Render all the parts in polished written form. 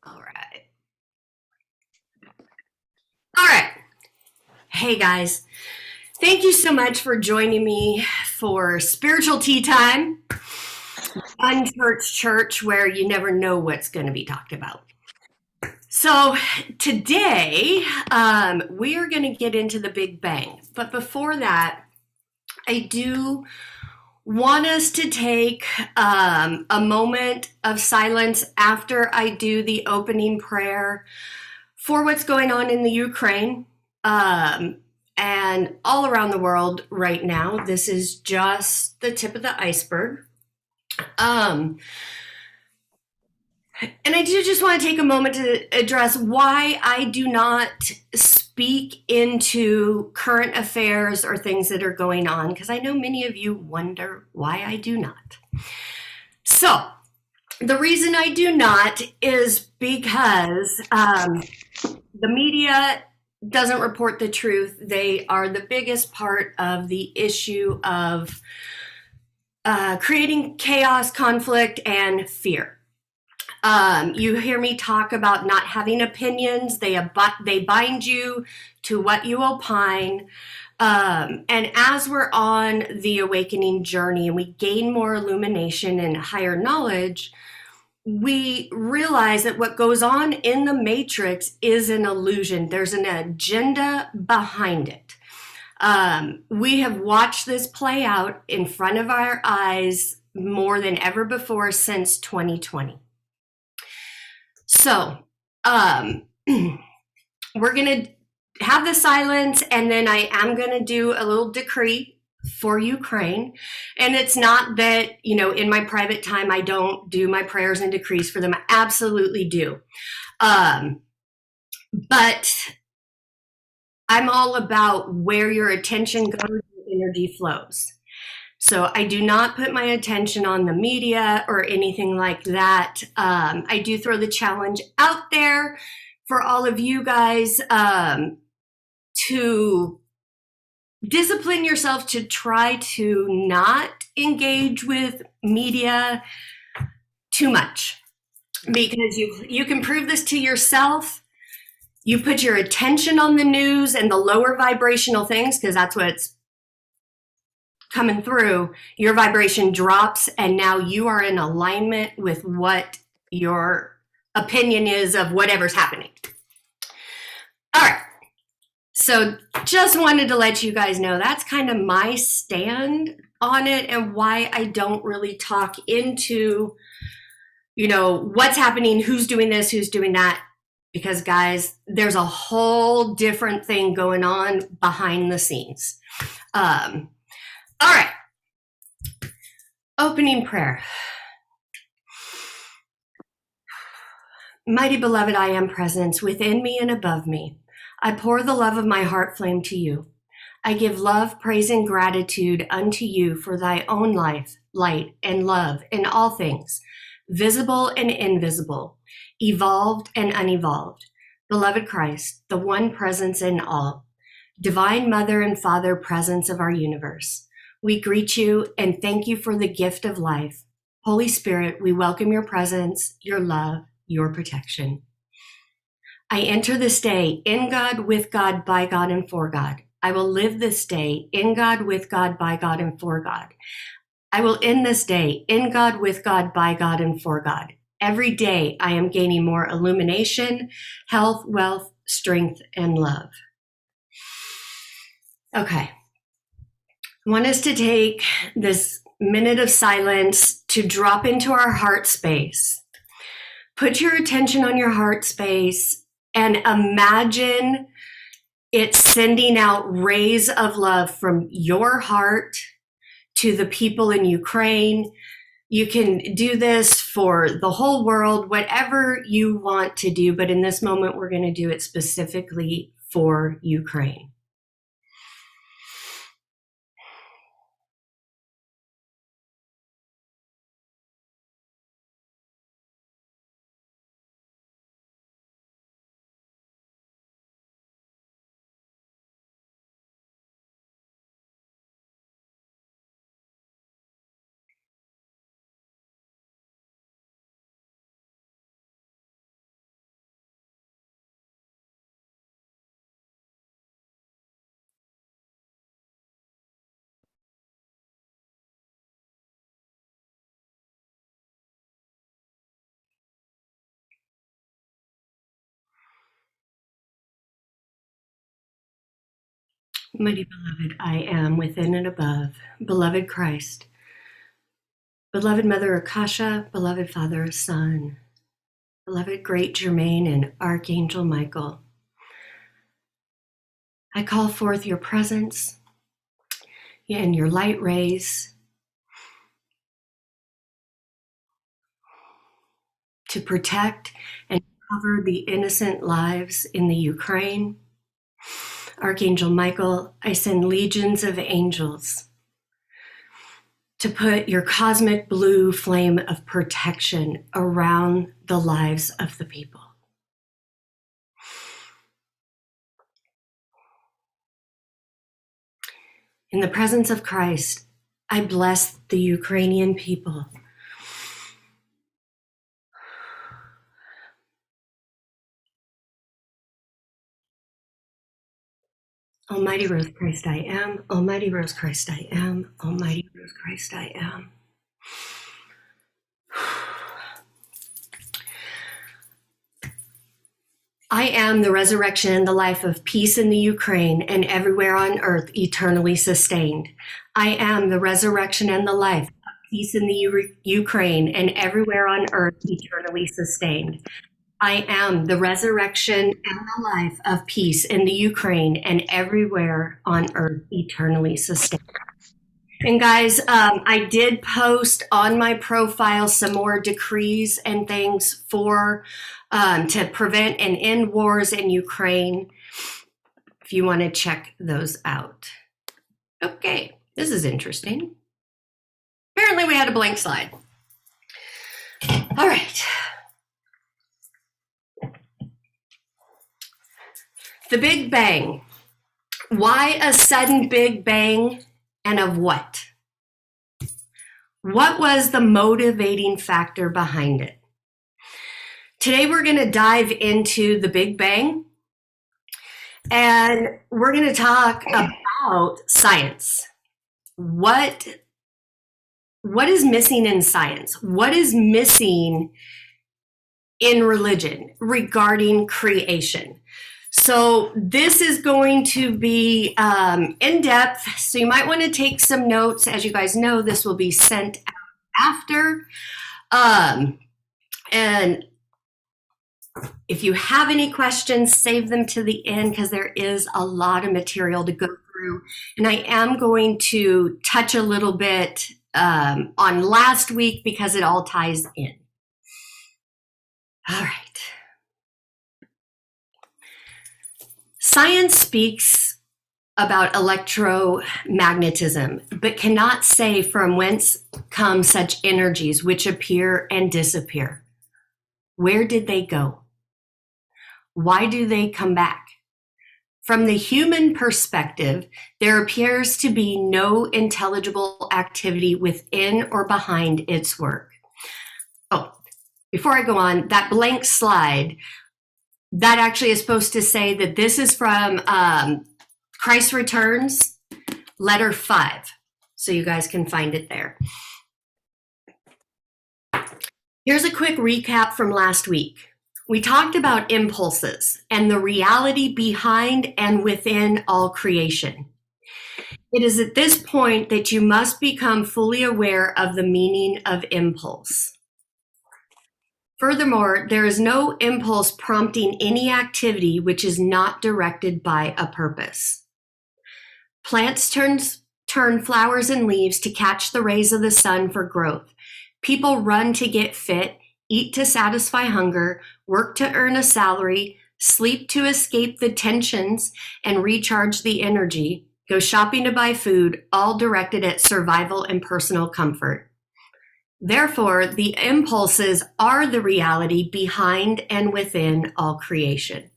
All right. All right. Hey guys, thank you so much for joining me for spiritual tea time, Unchurch church, where you never know what's going to be talked about. So today we are going to get into the Big Bang, but before that, I do want us to take a moment of silence after I do the opening prayer for what's going on in the Ukraine and all around the world right now. This is just the tip of the iceberg. Um, and I do just want to take a moment to address why I do not speak into current affairs or things that are going on, because I know many of you wonder why I do not. So, the reason I do not is because the media doesn't report the truth. They are the biggest part of the issue of creating chaos, conflict, and fear. You hear me talk about not having opinions. They bind you to what you opine. And as we're on the awakening journey and we gain more illumination and higher knowledge, we realize that what goes on in the matrix is an illusion. There's an agenda behind it. We have watched this play out in front of our eyes more than ever before since 2020. So, we're going to have the silence, and then I am going to do a little decree for Ukraine. And it's not that, in my private time, I don't do my prayers and decrees for them. I absolutely do. But I'm all about where your attention goes, your energy flows. So I do not put my attention on the media or anything like that. I do throw the challenge out there for all of you guys to discipline yourself to try to not engage with media too much, because you can prove this to yourself. You put your attention on the news and the lower vibrational things, because that's what's coming through, your vibration drops, and now you are in alignment with what your opinion is of whatever's happening. All right. So just wanted to let you guys know that's kind of my stand on it, and why I don't really talk into, what's happening, who's doing this, who's doing that. Because guys, there's a whole different thing going on behind the scenes. All right. Opening prayer. Mighty beloved, I am presence within me and above me. I pour the love of my heart flame to you. I give love, praise, and gratitude unto you for thy own life, light, and love in all things, visible and invisible, evolved and unevolved. Beloved Christ, the one presence in all, divine mother and father presence of our universe. We greet you and thank you for the gift of life. Holy Spirit, we welcome your presence, your love, your protection. I enter this day in God, with God, by God, and for God. I will live this day in God, with God, by God, and for God. I will end this day in God, with God, by God, and for God. Every day I am gaining more illumination, health, wealth, strength, and love. Okay. I want us to take this minute of silence to drop into our heart space. Put your attention on your heart space and imagine it sending out rays of love from your heart to the people in Ukraine. You can do this for the whole world, whatever you want to do, but in this moment, we're going to do it specifically for Ukraine. Mighty beloved, I am within and above. Beloved Christ, beloved Mother Akasha, beloved Father Son, beloved Great Germain and Archangel Michael, I call forth your presence and your light rays to protect and cover the innocent lives in the Ukraine. Archangel Michael, I send legions of angels to put your cosmic blue flame of protection around the lives of the people. In the presence of Christ, I bless the Ukrainian people. Almighty Rose Christ I am, Almighty Rose Christ I am, Almighty Rose Christ I am. I am the resurrection and the life of peace in the Ukraine and everywhere on earth eternally sustained. I am the resurrection and the life of peace in the Ukraine and everywhere on earth eternally sustained. I am the resurrection and the life of peace in the Ukraine and everywhere on earth eternally sustained. And guys, I did post on my profile some more decrees and things for to prevent and end wars in Ukraine, if you want to check those out. Okay, this is interesting. Apparently we had a blank slide. All right. The Big Bang. Why a sudden Big Bang, and of what? What was the motivating factor behind it? Today we're going to dive into the Big Bang, and we're going to talk about science. What is missing in science? What is missing in religion regarding creation? So this is going to be in depth, so you might want to take some notes. As you guys know, this will be sent out after. And if you have any questions, save them to the end because there is a lot of material to go through. And I am going to touch a little bit on last week because it all ties in. All right. Science speaks about electromagnetism, but cannot say from whence come such energies which appear and disappear. Where did they go? Why do they come back? From the human perspective, there appears to be no intelligible activity within or behind its work. Oh, before I go on, that blank slide, that actually is supposed to say that this is from Christ Returns, letter 5. So you guys can find it there. Here's a quick recap from last week. We talked about impulses and the reality behind and within all creation. It is at this point that you must become fully aware of the meaning of impulse. Furthermore, there is no impulse prompting any activity which is not directed by a purpose. Plants turn flowers and leaves to catch the rays of the sun for growth. People run to get fit, eat to satisfy hunger, work to earn a salary, sleep to escape the tensions and recharge the energy, go shopping to buy food, all directed at survival and personal comfort. Therefore, the impulses are the reality behind and within all creation.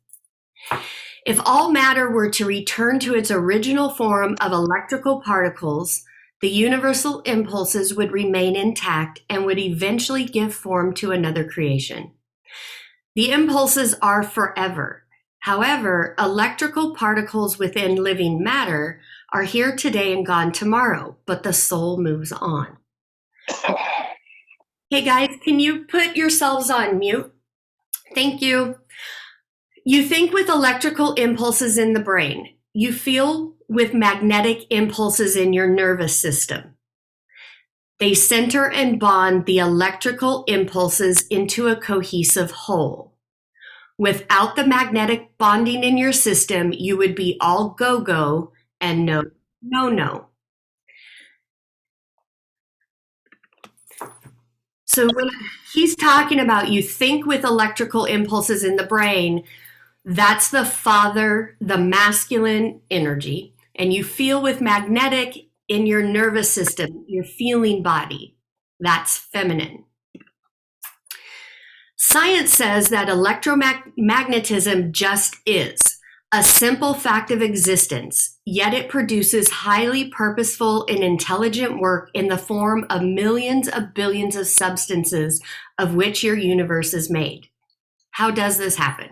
If all matter were to return to its original form of electrical particles, the universal impulses would remain intact and would eventually give form to another creation. The impulses are forever. However, electrical particles within living matter are here today and gone tomorrow, but the soul moves on. Hey guys, can you put yourselves on mute? Thank you. You think with electrical impulses in the brain. You feel with magnetic impulses in your nervous system. They center and bond the electrical impulses into a cohesive whole. Without the magnetic bonding in your system, you would be all go-go and no. So when he's talking about you think with electrical impulses in the brain, that's the father, the masculine energy, and you feel with magnetic in your nervous system, your feeling body, that's feminine. Science says that electromagnetism just is a simple fact of existence, yet it produces highly purposeful and intelligent work in the form of millions of billions of substances of which your universe is made. How does this happen?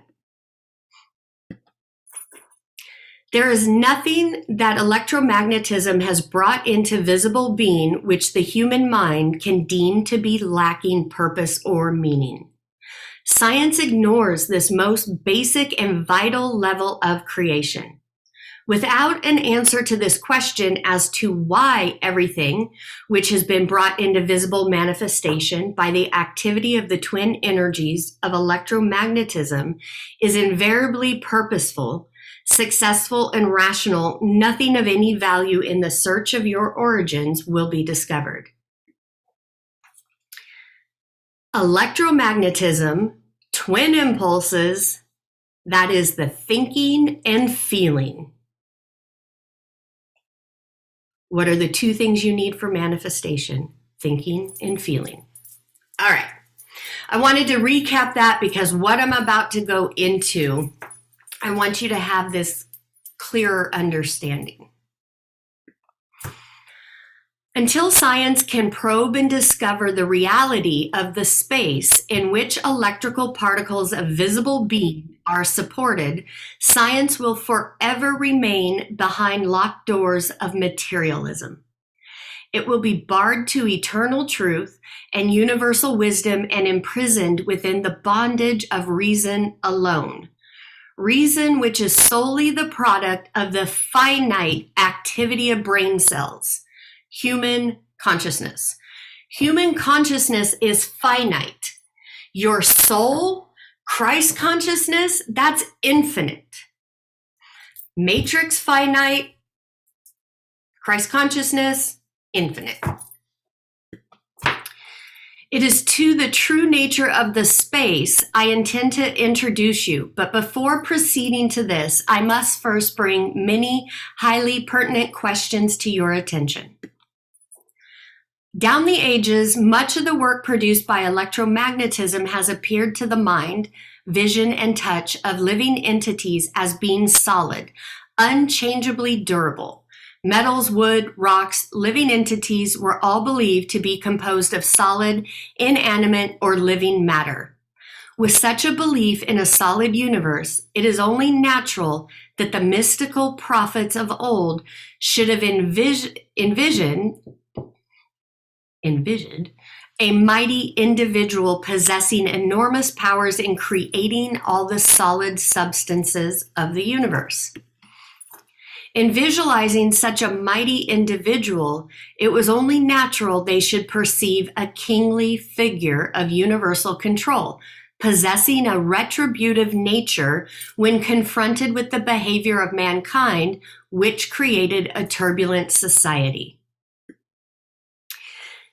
There is nothing that electromagnetism has brought into visible being which the human mind can deem to be lacking purpose or meaning. Science ignores this most basic and vital level of creation. Without an answer to this question as to why everything which has been brought into visible manifestation by the activity of the twin energies of electromagnetism is invariably purposeful, successful, and rational, nothing of any value in the search of your origins will be discovered. Electromagnetism, twin impulses, that is the thinking and feeling. What are the two things you need for manifestation? Thinking and feeling. All right. I wanted to recap that because what I'm about to go into, I want you to have this clearer understanding. Until science can probe and discover the reality of the space in which electrical particles of visible being are supported, science will forever remain behind locked doors of materialism. It will be barred to eternal truth and universal wisdom and imprisoned within the bondage of reason alone. Reason, which is solely the product of the finite activity of brain cells. Human consciousness. Human consciousness is finite. Your soul, Christ consciousness, that's infinite. Matrix finite, Christ consciousness, infinite. It is to the true nature of the space I intend to introduce you, but before proceeding to this, I must first bring many highly pertinent questions to your attention. Down the ages, much of the work produced by electromagnetism has appeared to the mind, vision, and touch of living entities as being solid, unchangeably durable. Metals, wood, rocks, living entities were all believed to be composed of solid, inanimate, or living matter. With such a belief in a solid universe, it is only natural that the mystical prophets of old should have envisioned a mighty individual possessing enormous powers in creating all the solid substances of the universe. In visualizing such a mighty individual, it was only natural they should perceive a kingly figure of universal control, possessing a retributive nature when confronted with the behavior of mankind, which created a turbulent society.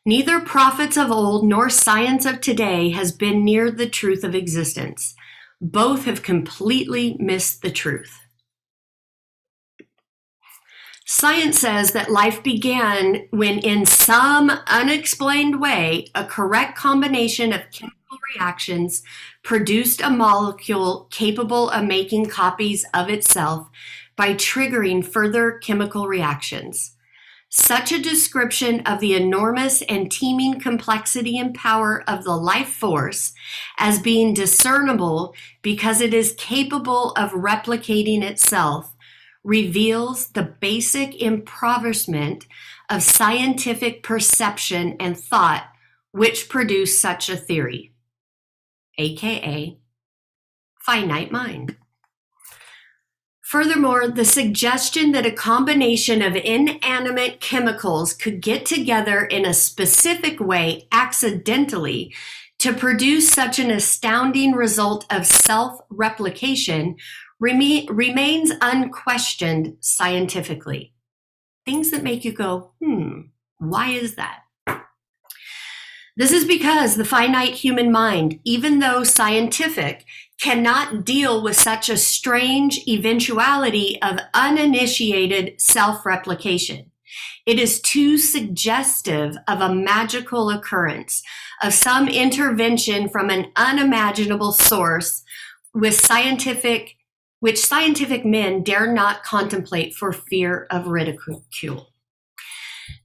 Neither prophets of old nor science of today has been near the truth of existence. Both have completely missed the truth. Science says that life began when, in some unexplained way, a correct combination of chemical reactions produced a molecule capable of making copies of itself by triggering further chemical reactions. Such a description of the enormous and teeming complexity and power of the life force as being discernible because it is capable of replicating itself reveals the basic impoverishment of scientific perception and thought which produce such a theory, aka finite mind. Furthermore, the suggestion that a combination of inanimate chemicals could get together in a specific way accidentally to produce such an astounding result of self-replication remains unquestioned scientifically. Things that make you go, why is that? This is because the finite human mind, even though scientific, cannot deal with such a strange eventuality of uninitiated self-replication. It is too suggestive of a magical occurrence, of some intervention from an unimaginable source which scientific men dare not contemplate for fear of ridicule.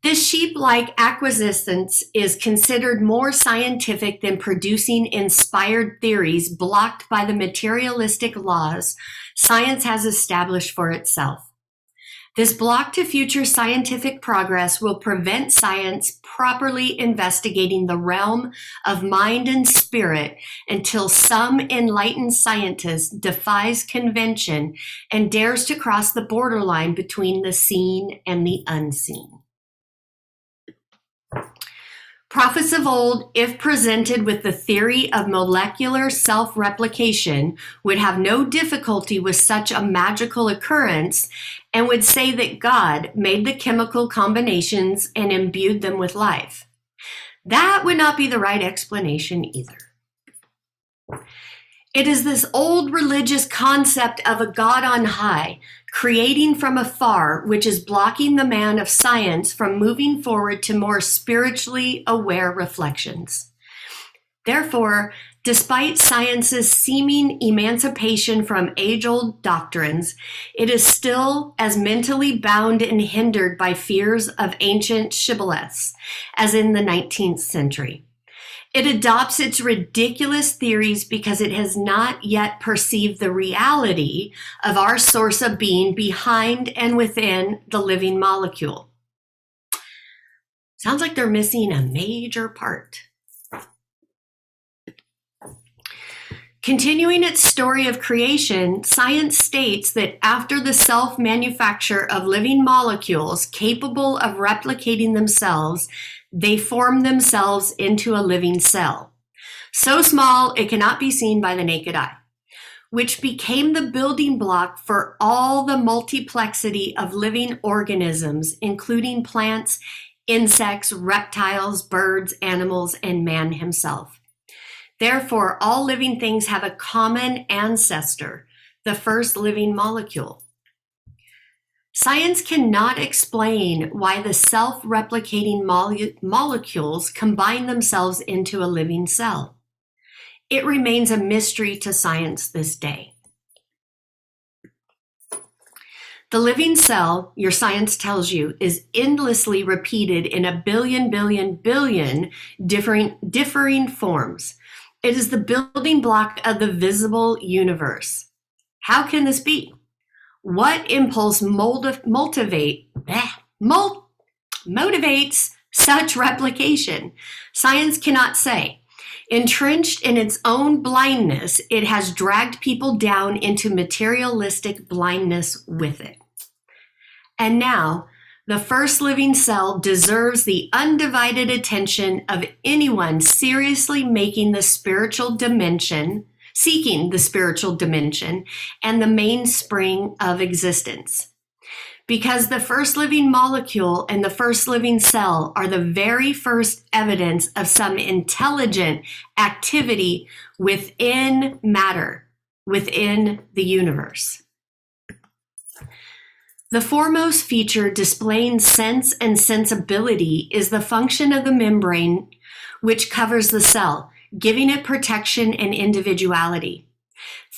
This sheep-like acquiescence is considered more scientific than producing inspired theories blocked by the materialistic laws science has established for itself. This block to future scientific progress will prevent science properly investigating the realm of mind and spirit until some enlightened scientist defies convention and dares to cross the borderline between the seen and the unseen. Prophets of old, if presented with the theory of molecular self-replication, would have no difficulty with such a magical occurrence and would say that God made the chemical combinations and imbued them with life. That would not be the right explanation either. It is this old religious concept of a God on high, creating from afar, which is blocking the man of science from moving forward to more spiritually aware reflections. Therefore, despite science's seeming emancipation from age-old doctrines, it is still as mentally bound and hindered by fears of ancient shibboleths as in the 19th century. It adopts its ridiculous theories because it has not yet perceived the reality of our source of being behind and within the living molecule. Sounds like they're missing a major part. Continuing its story of creation, science states that after the self-manufacture of living molecules capable of replicating themselves, they form themselves into a living cell, so small it cannot be seen by the naked eye, which became the building block for all the multiplexity of living organisms, including plants, insects, reptiles, birds, animals, and man himself. Therefore, all living things have a common ancestor, the first living molecule. Science cannot explain why the self-replicating molecules combine themselves into a living cell. It remains a mystery to science this day. The living cell, your science tells you, is endlessly repeated in a billion differing forms. It is the building block of the visible universe. How can this be? What impulse motivates such replication? Science cannot say. Entrenched in its own blindness, it has dragged people down into materialistic blindness with it. And now, the first living cell deserves the undivided attention of anyone seriously seeking the spiritual dimension and the mainspring of existence. Because the first living molecule and the first living cell are the very first evidence of some intelligent activity within matter, within the universe. The foremost feature displaying sense and sensibility is the function of the membrane which covers the cell, giving it protection and individuality.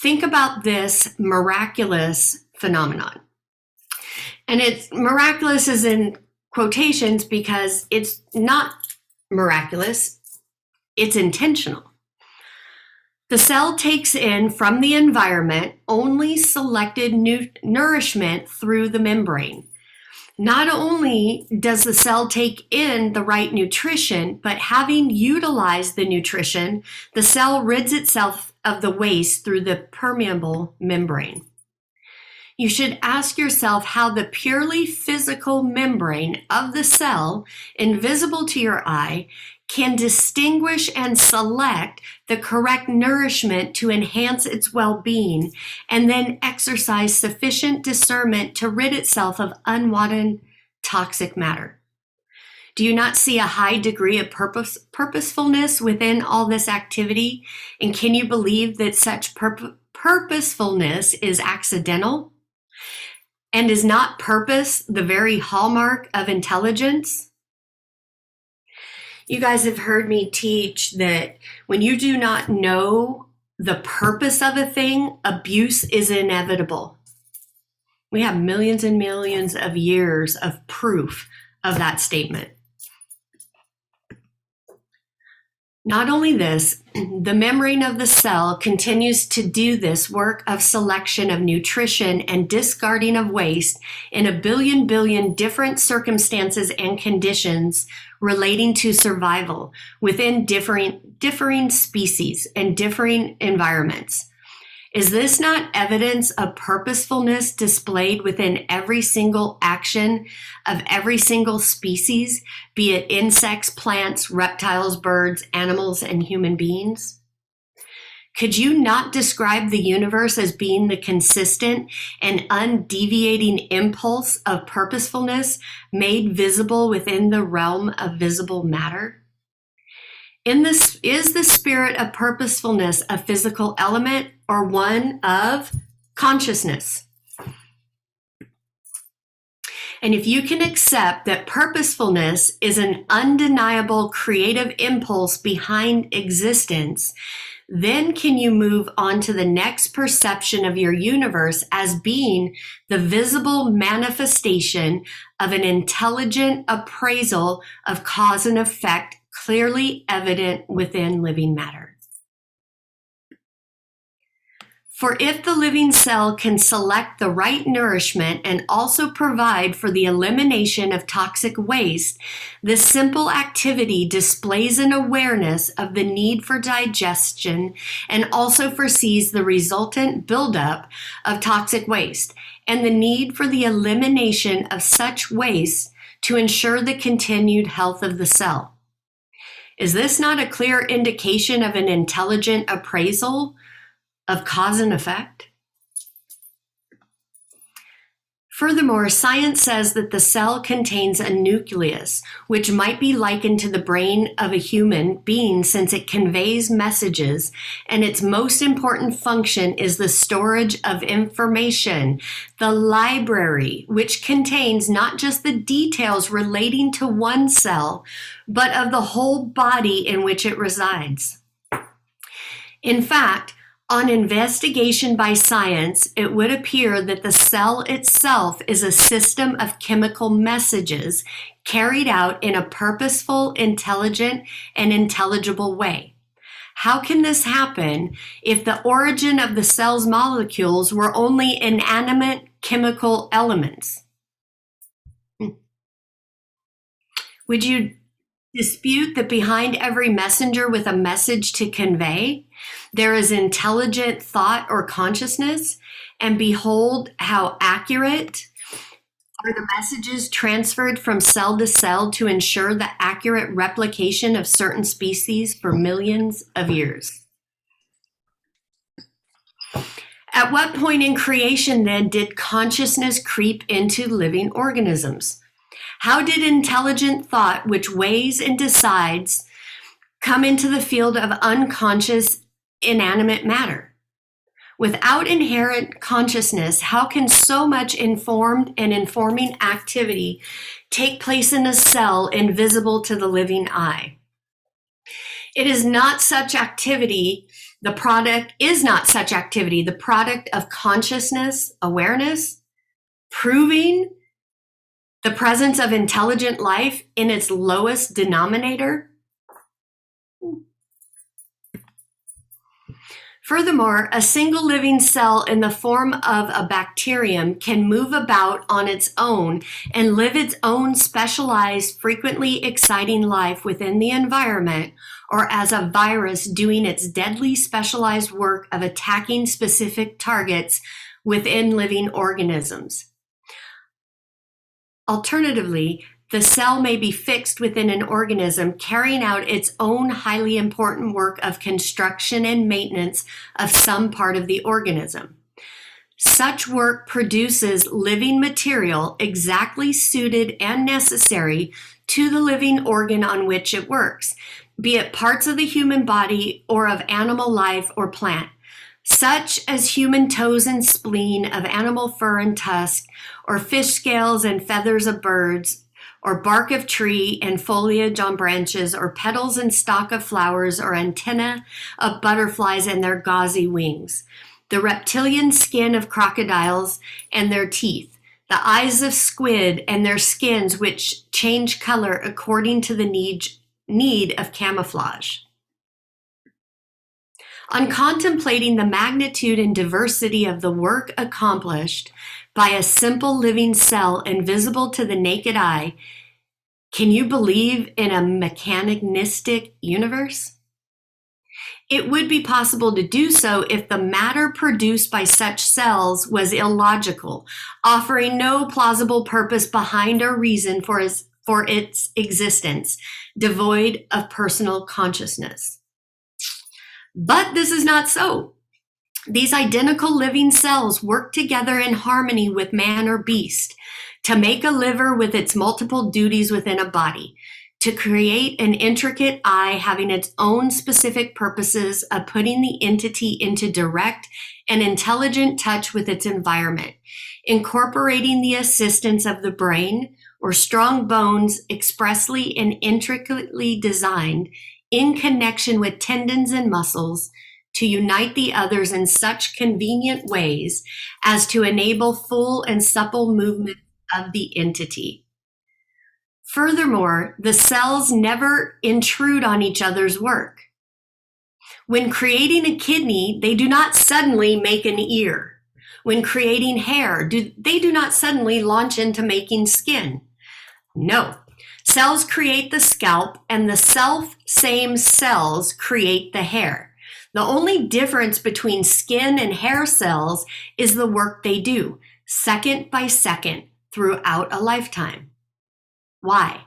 Think about this miraculous phenomenon. And it's miraculous is in quotations because it's not miraculous, it's intentional. The cell takes in from the environment only selected nourishment through the membrane. Not only does the cell take in the right nutrition, but having utilized the nutrition, the cell rids itself of the waste through the permeable membrane. You should ask yourself how the purely physical membrane of the cell, invisible to your eye, can distinguish and select the correct nourishment to enhance its well-being, and then exercise sufficient discernment to rid itself of unwanted toxic matter. Do you not see a high degree of purposefulness within all this activity? And can you believe that such purposefulness is accidental? And is not purpose the very hallmark of intelligence? You guys have heard me teach that when you do not know the purpose of a thing, abuse is inevitable. We have millions and millions of years of proof of that statement. Not only this, the membrane of the cell continues to do this work of selection of nutrition and discarding of waste in a billion different circumstances and conditions relating to survival within differing species and differing environments. Is this not evidence of purposefulness displayed within every single action of every single species, be it insects, plants, reptiles, birds, animals, and human beings? Could you not describe the universe as being the consistent and undeviating impulse of purposefulness made visible within the realm of visible matter? Is the spirit of purposefulness a physical element or one of consciousness? And if you can accept that purposefulness is an undeniable creative impulse behind existence, then can you move on to the next perception of your universe as being the visible manifestation of an intelligent appraisal of cause and effect clearly evident within living matter. For if the living cell can select the right nourishment and also provide for the elimination of toxic waste, this simple activity displays an awareness of the need for digestion and also foresees the resultant buildup of toxic waste and the need for the elimination of such waste to ensure the continued health of the cell. Is this not a clear indication of an intelligent appraisal of cause and effect? Furthermore, science says that the cell contains a nucleus, which might be likened to the brain of a human being since it conveys messages, and its most important function is the storage of information, the library, which contains not just the details relating to one cell, but of the whole body in which it resides. In fact, on investigation by science, it would appear that the cell itself is a system of chemical messages carried out in a purposeful, intelligent, and intelligible way. How can this happen if the origin of the cell's molecules were only inanimate chemical elements? Would you dispute that behind every messenger with a message to convey, there is intelligent thought or consciousness? And behold, how accurate are the messages transferred from cell to cell to ensure the accurate replication of certain species for millions of years. At what point in creation, then, did consciousness creep into living organisms? How did intelligent thought, which weighs and decides, come into the field of unconscious, inanimate matter? Without inherent consciousness, how can so much informed and informing activity take place in a cell invisible to the living eye? It is not such activity, the product of consciousness, awareness, proving the presence of intelligent life in its lowest denominator. Furthermore, a single living cell in the form of a bacterium can move about on its own and live its own specialized, frequently exciting life within the environment, or as a virus doing its deadly specialized work of attacking specific targets within living organisms. Alternatively, the cell may be fixed within an organism, carrying out its own highly important work of construction and maintenance of some part of the organism. Such work produces living material exactly suited and necessary to the living organ on which it works, be it parts of the human body or of animal life or plant, such as human toes and spleen, of animal fur and tusk, or fish scales and feathers of birds, or bark of tree and foliage on branches, or petals and stalk of flowers, or antennae of butterflies and their gauzy wings, the reptilian skin of crocodiles and their teeth, the eyes of squid and their skins which change color according to the need of camouflage. On contemplating the magnitude and diversity of the work accomplished by a simple living cell invisible to the naked eye, can you believe in a mechanistic universe? It would be possible to do so if the matter produced by such cells was illogical, offering no plausible purpose behind or reason for its existence, devoid of personal consciousness. But this is not so. These identical living cells work together in harmony with man or beast to make a liver with its multiple duties within a body, to create an intricate eye having its own specific purposes of putting the entity into direct and intelligent touch with its environment, incorporating the assistance of the brain or strong bones expressly and intricately designed in connection with tendons and muscles to unite the others in such convenient ways as to enable full and supple movement of the entity. Furthermore, the cells never intrude on each other's work. When creating a kidney, they do not suddenly make an ear. When creating hair, they do not suddenly launch into making skin. No. Cells create the scalp, and the self-same cells create the hair. The only difference between skin and hair cells is the work they do, second by second, throughout a lifetime. Why?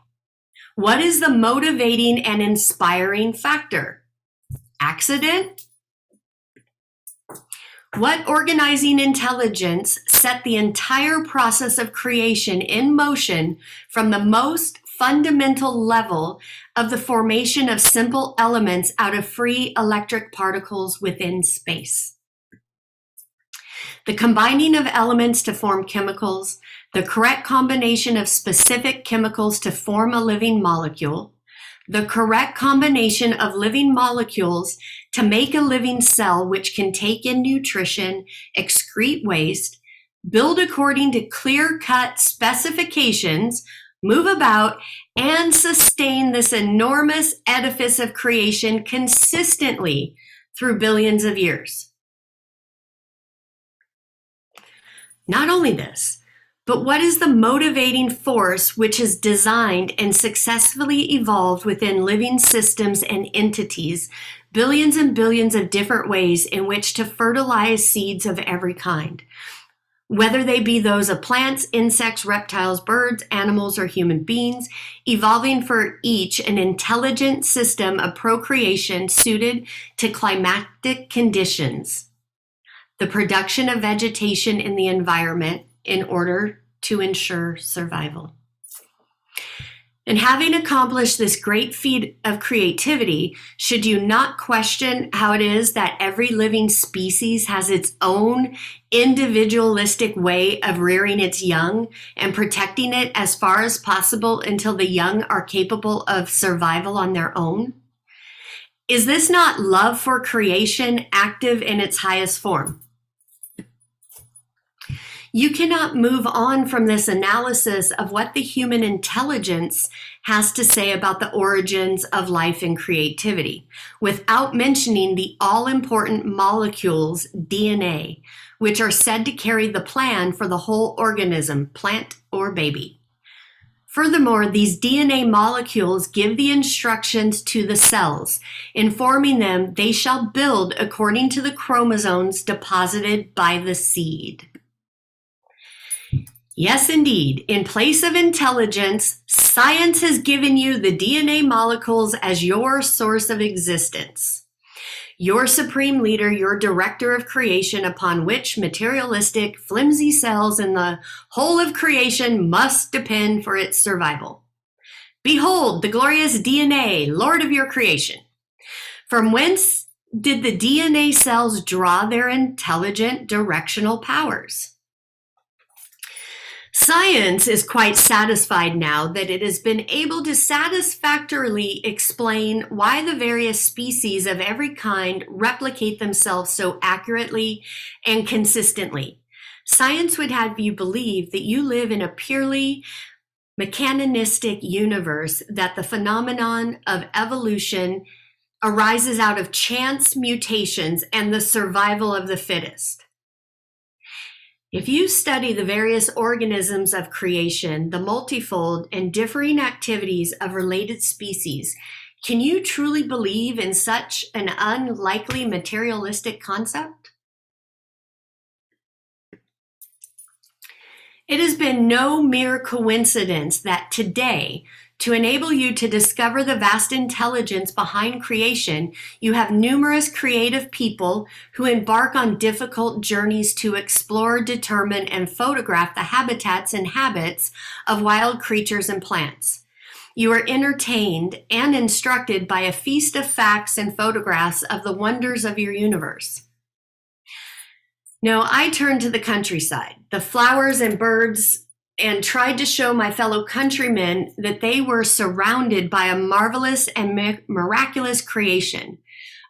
What is the motivating and inspiring factor? Accident? What organizing intelligence set the entire process of creation in motion from the most fundamental level of the formation of simple elements out of free electric particles within space? The combining of elements to form chemicals, the correct combination of specific chemicals to form a living molecule, the correct combination of living molecules to make a living cell which can take in nutrition, excrete waste, build according to clear-cut specifications, move about, and sustain this enormous edifice of creation consistently through billions of years. Not only this, but what is the motivating force which is designed and successfully evolved within living systems and entities, billions and billions of different ways in which to fertilize seeds of every kind, whether they be those of plants, insects, reptiles, birds, animals, or human beings, evolving for each an intelligent system of procreation suited to climatic conditions, the production of vegetation in the environment in order to ensure survival. And having accomplished this great feat of creativity, should you not question how it is that every living species has its own individualistic way of rearing its young and protecting it as far as possible until the young are capable of survival on their own? Is this not love for creation active in its highest form? You cannot move on from this analysis of what the human intelligence has to say about the origins of life and creativity without mentioning the all-important molecules, DNA, which are said to carry the plan for the whole organism, plant or baby. Furthermore, these DNA molecules give the instructions to the cells, informing them they shall build according to the chromosomes deposited by the seed. Yes, indeed. In place of intelligence, science has given you the DNA molecules as your source of existence. Your supreme leader, your director of creation, upon which materialistic, flimsy cells in the whole of creation must depend for its survival. Behold, the glorious DNA, Lord of your creation. From whence did the DNA cells draw their intelligent directional powers? Science is quite satisfied now that it has been able to satisfactorily explain why the various species of every kind replicate themselves so accurately and consistently. Science would have you believe that you live in a purely mechanistic universe, that the phenomenon of evolution arises out of chance mutations and the survival of the fittest. If you study the various organisms of creation, the multifold and differing activities of related species, can you truly believe in such an unlikely materialistic concept? It has been no mere coincidence that today, to enable you to discover the vast intelligence behind creation, you have numerous creative people who embark on difficult journeys to explore, determine, and photograph the habitats and habits of wild creatures and plants. You are entertained and instructed by a feast of facts and photographs of the wonders of your universe. No, I turned to the countryside, the flowers and birds, and tried to show my fellow countrymen that they were surrounded by a marvelous and miraculous creation.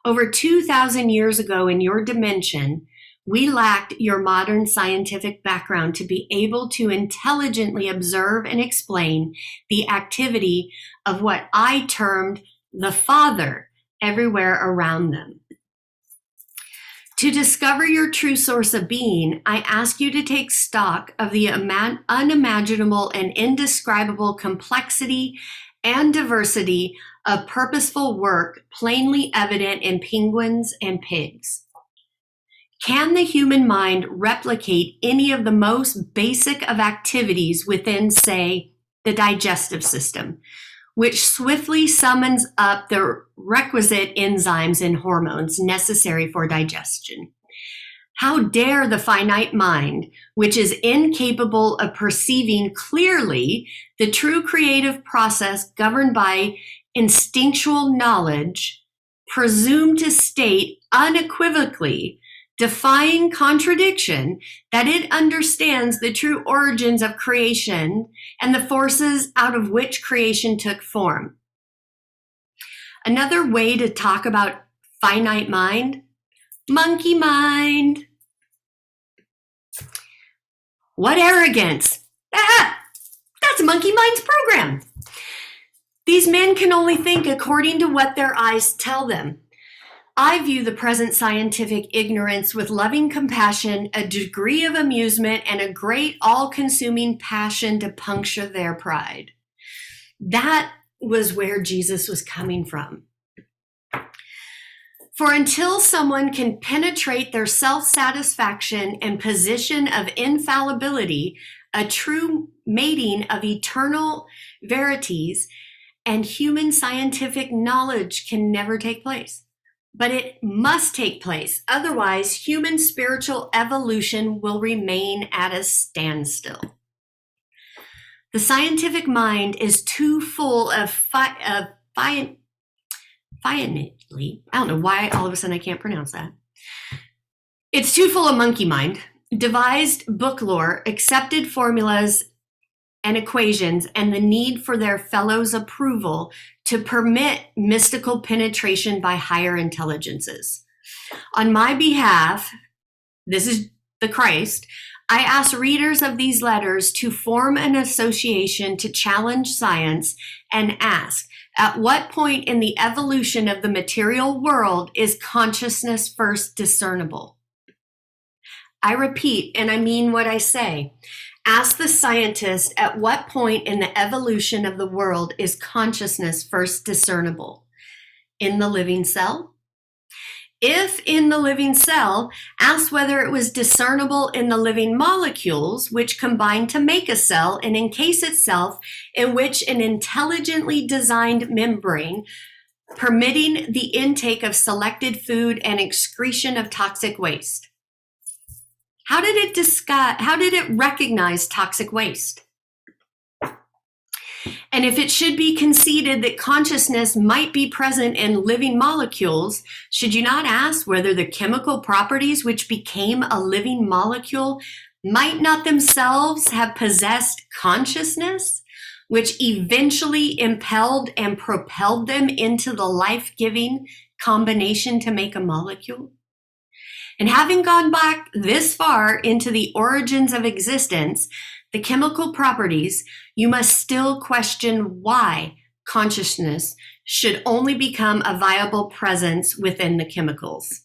Over 2,000 years ago in your dimension, we lacked your modern scientific background to be able to intelligently observe and explain the activity of what I termed the Father everywhere around them. To discover your true source of being, I ask you to take stock of the unimaginable and indescribable complexity and diversity of purposeful work plainly evident in penguins and pigs. Can the human mind replicate any of the most basic of activities within, say, the digestive system, which swiftly summons up the requisite enzymes and hormones necessary for digestion? How dare the finite mind, which is incapable of perceiving clearly the true creative process governed by instinctual knowledge, presume to state unequivocally, defying contradiction, that it understands the true origins of creation and the forces out of which creation took form? Another way to talk about finite mind, monkey mind. What arrogance! That's monkey mind's program. These men can only think according to what their eyes tell them. I view the present scientific ignorance with loving compassion, a degree of amusement, and a great all-consuming passion to puncture their pride. That was where Jesus was coming from. For until someone can penetrate their self-satisfaction and position of infallibility, a true mating of eternal verities and human scientific knowledge can never take place. But it must take place. Otherwise, human spiritual evolution will remain at a standstill. The scientific mind is too full of I don't know why all of a sudden I can't pronounce that. It's too full of monkey mind, devised book lore, accepted formulas and equations, and the need for their fellows' approval to permit mystical penetration by higher intelligences. On my behalf, this is the Christ, I ask readers of these letters to form an association to challenge science and ask, at what point in the evolution of the material world is consciousness first discernible? I repeat, and I mean what I say. Ask the scientist, at what point in the evolution of the world is consciousness first discernible? In the living cell? If in the living cell, ask whether it was discernible in the living molecules which combine to make a cell and encase itself, in which an intelligently designed membrane permitting the intake of selected food and excretion of toxic waste. How did it recognize toxic waste? And if it should be conceded that consciousness might be present in living molecules, should you not ask whether the chemical properties which became a living molecule might not themselves have possessed consciousness, which eventually impelled and propelled them into the life-giving combination to make a molecule? And having gone back this far into the origins of existence, the chemical properties, you must still question why consciousness should only become a viable presence within the chemicals.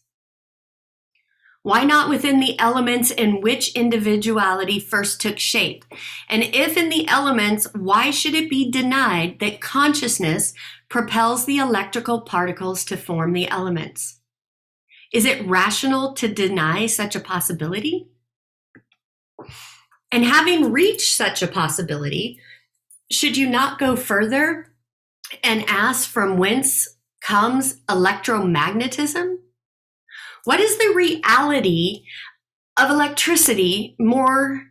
Why not within the elements in which individuality first took shape? And if in the elements, why should it be denied that consciousness propels the electrical particles to form the elements? Is it rational to deny such a possibility? And having reached such a possibility, should you not go further and ask from whence comes electromagnetism? What is the reality of electricity more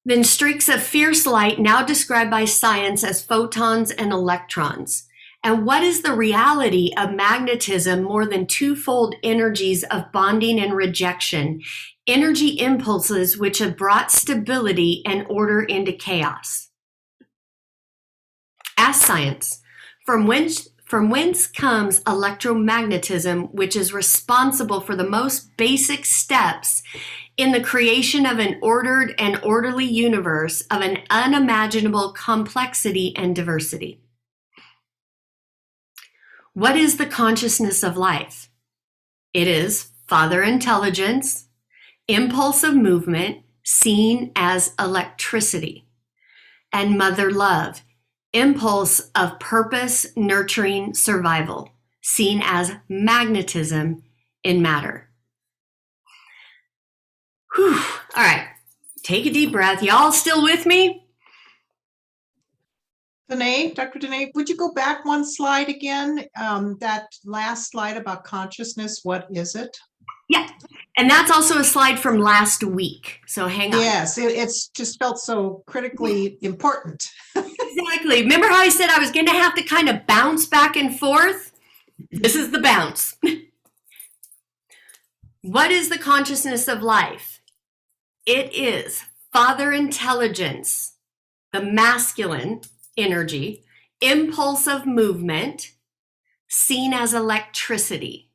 than streaks of fierce light now described by science as photons and electrons? And what is the reality of magnetism more than twofold energies of bonding and rejection, energy impulses which have brought stability and order into chaos? Ask science, from whence comes electromagnetism, which is responsible for the most basic steps in the creation of an ordered and orderly universe of an unimaginable complexity and diversity? What is the consciousness of life? It is father intelligence, impulse of movement, seen as electricity, and mother love, impulse of purpose, nurturing, survival, seen as magnetism in matter. Whew. All right, take a deep breath. Y'all still with me? Denae, Dr. Denae, would you go back one slide again? That last slide about consciousness, what is it? Yeah, and that's also a slide from last week, so hang on. Yes, it's just felt so critically important. Exactly. Remember how I said I was going to have to kind of bounce back and forth? This is the bounce. What is the consciousness of life? It is father intelligence, the masculine energy, impulse of movement, seen as electricity,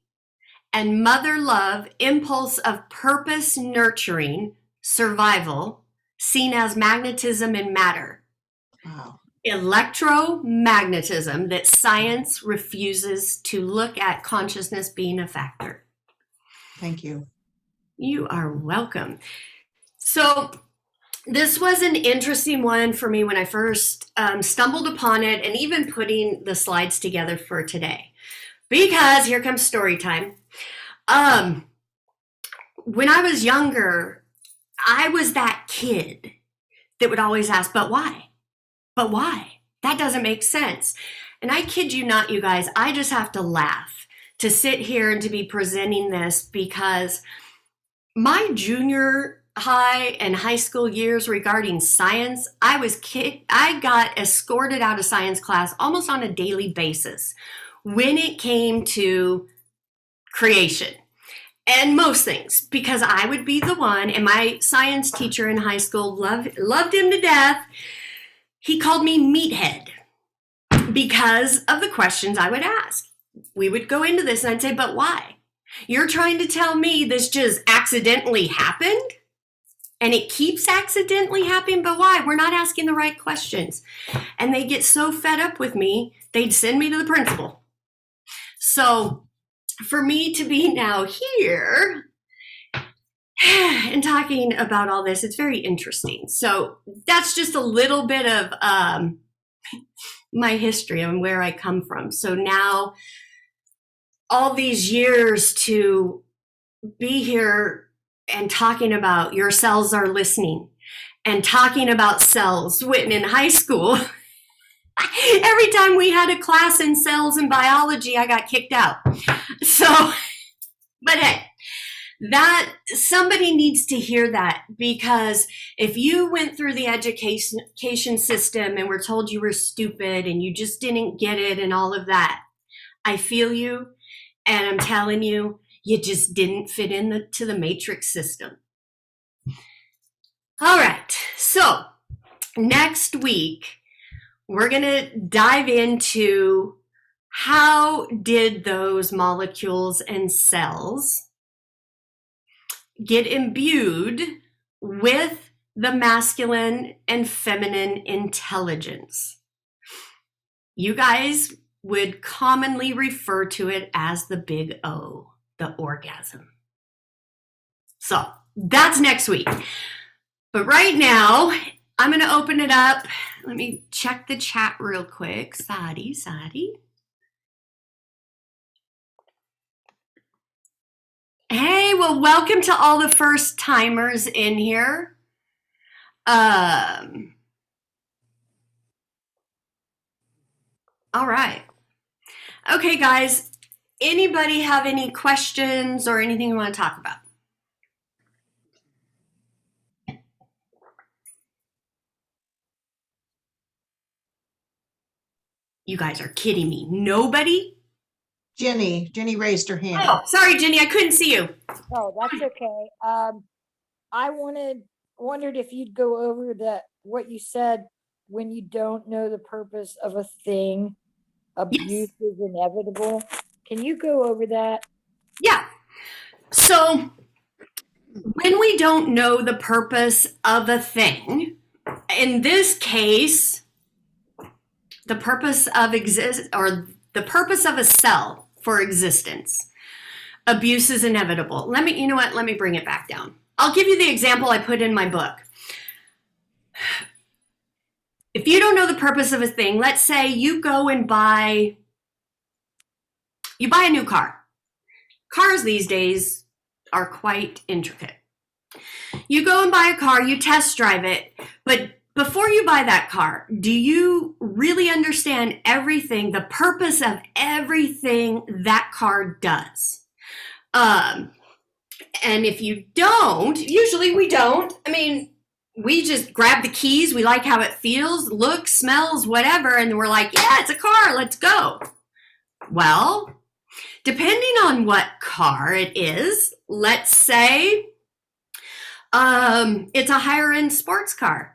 and mother love, impulse of purpose, nurturing, survival, seen as magnetism in matter. Wow. Electromagnetism that science refuses to look at consciousness being a factor. Thank you. You are welcome. So this was an interesting one for me when I first stumbled upon it, and even putting the slides together for today, because here comes story time. When I was younger, I was that kid that would always ask, but why? But why? That doesn't make sense. And I kid you not, you guys, I just have to laugh to sit here and to be presenting this, because my junior high and high school years regarding science, I got escorted out of science class almost on a daily basis when it came to creation and most things, because I would be the one, and my science teacher in high school loved him to death. He called me meathead because of the questions I would ask. We would go into this and I'd say, but why? You're trying to tell me this just accidentally happened? And it keeps accidentally happening, but why? We're not asking the right questions. And they get so fed up with me, they'd send me to the principal. So for me to be now here And talking about all this, it's very interesting. So that's just a little bit of my history and where I come from. So now, all these years to be here and talking about your cells are listening and talking about cells. When in high school, every time we had a class in cells and biology, I got kicked out. So, but hey, that somebody needs to hear that, because if you went through the education system and were told you were stupid and you just didn't get it and all of that, I feel you, and I'm telling you, you just didn't fit into the matrix system. All right, so next week we're going to dive into how did those molecules and cells get imbued with the masculine and feminine intelligence. You guys would commonly refer to it as the big O, the orgasm. So that's next week. But right now, I'm going to open it up. Let me check the chat real quick. Sadi. Hey, well, welcome to all the first timers in here. All right. Okay, guys, anybody have any questions or anything you want to talk about? You guys are kidding me. Nobody? Jenny raised her hand. Oh, sorry, Jenny, I couldn't see you. Oh, that's okay. I wondered if you'd go over what you said when you don't know the purpose of a thing, abuse is inevitable. Can you go over that? Yeah. So when we don't know the purpose of a thing, in this case, the purpose of the purpose of a cell for existence, abuse is inevitable. You know what? Let me bring it back down. I'll give you the example I put in my book. If you don't know the purpose of a thing, let's say you go and buy a new car. Cars these days are quite intricate. You go and buy a car, you test drive it, but before you buy that car, do you really understand everything, the purpose of everything that car does? And if you don't, usually we don't. I mean, we just grab the keys, we like how it feels, looks, smells, whatever, and we're like, yeah, it's a car, let's go. Well, depending on what car it is, let's say it's a higher end sports car.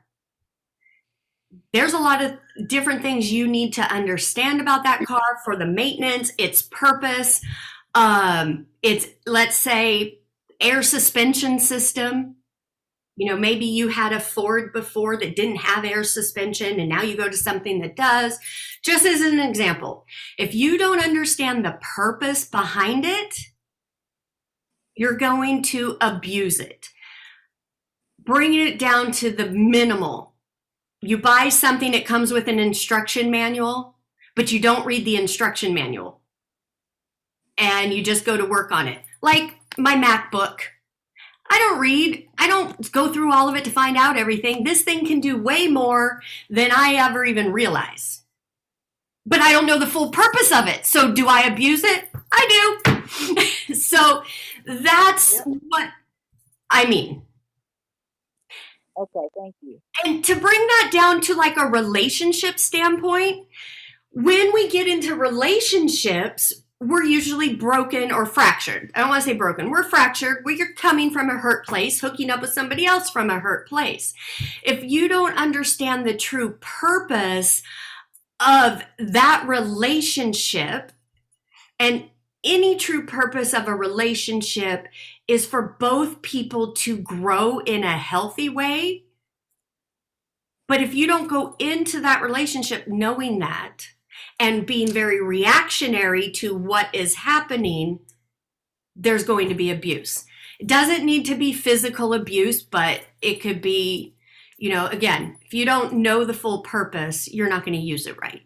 There's a lot of different things you need to understand about that car for the maintenance, its purpose. It's, let's say, air suspension system. You know, maybe you had a Ford before that didn't have air suspension and now you go to something that does. Just as an example, if you don't understand the purpose behind it, you're going to abuse it. Bringing it down to the minimal. You buy something, it comes with an instruction manual, but you don't read the instruction manual. And you just go to work on it. Like my MacBook. I don't go through all of it to find out everything. This thing can do way more than I ever even realize. But I don't know the full purpose of it. So do I abuse it? I do. So that's what I mean. Okay, thank you. And to bring that down to like a relationship standpoint, when we get into relationships, we're usually broken or fractured. I don't want to say broken. We're fractured. We're coming from a hurt place, hooking up with somebody else from a hurt place. If you don't understand the true purpose of that relationship, and any true purpose of a relationship is for both people to grow in a healthy way. But if you don't go into that relationship knowing that, and being very reactionary to what is happening, there's going to be abuse. It doesn't need to be physical abuse, but it could be, again, if you don't know the full purpose, you're not going to use it right.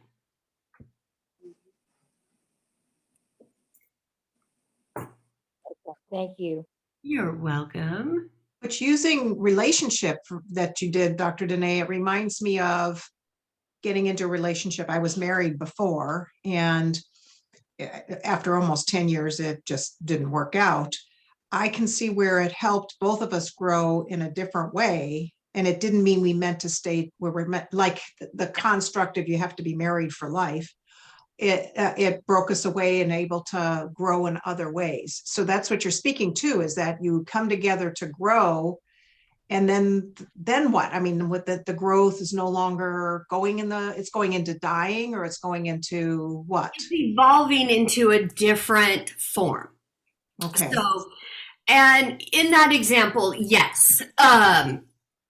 Thank you. You're welcome. But using relationship that you did, Dr. Denae, it reminds me of getting into a relationship. I was married before, and after almost 10 years, it just didn't work out. I can see where it helped both of us grow in a different way. And it didn't mean we meant to stay where we're meant, like the construct of you have to be married for life. It broke us away and able to grow in other ways. So that's what you're speaking to, is that you come together to grow. And then what? I mean, with the growth is no longer it's going into dying, or it's going into what? It's evolving into a different form. Okay. So, and in that example, yes,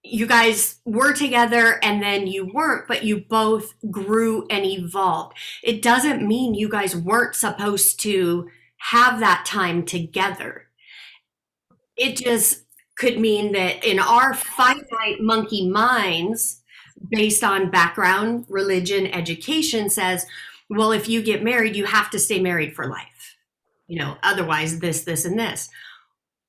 you guys were together and then you weren't, but you both grew and evolved. It doesn't mean you guys weren't supposed to have that time together. It just could mean that in our finite monkey minds, based on background, religion, education, says, well, if you get married, you have to stay married for life. Otherwise this, and this.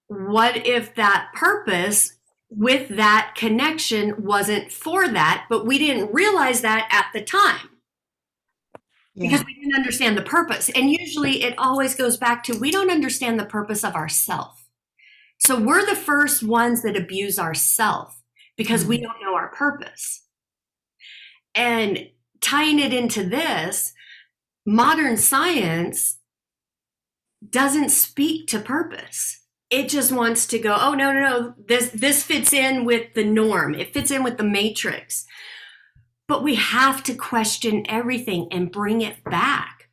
What if that purpose with that connection wasn't for that, but we didn't realize that at the time? Because we didn't understand the purpose. And usually it always goes back to, we don't understand the purpose of ourselves. So we're the first ones that abuse ourselves because we don't know our purpose. And tying it into this, modern science doesn't speak to purpose. It just wants to go, oh, no, this fits in with the norm. It fits in with the matrix. But we have to question everything and bring it back.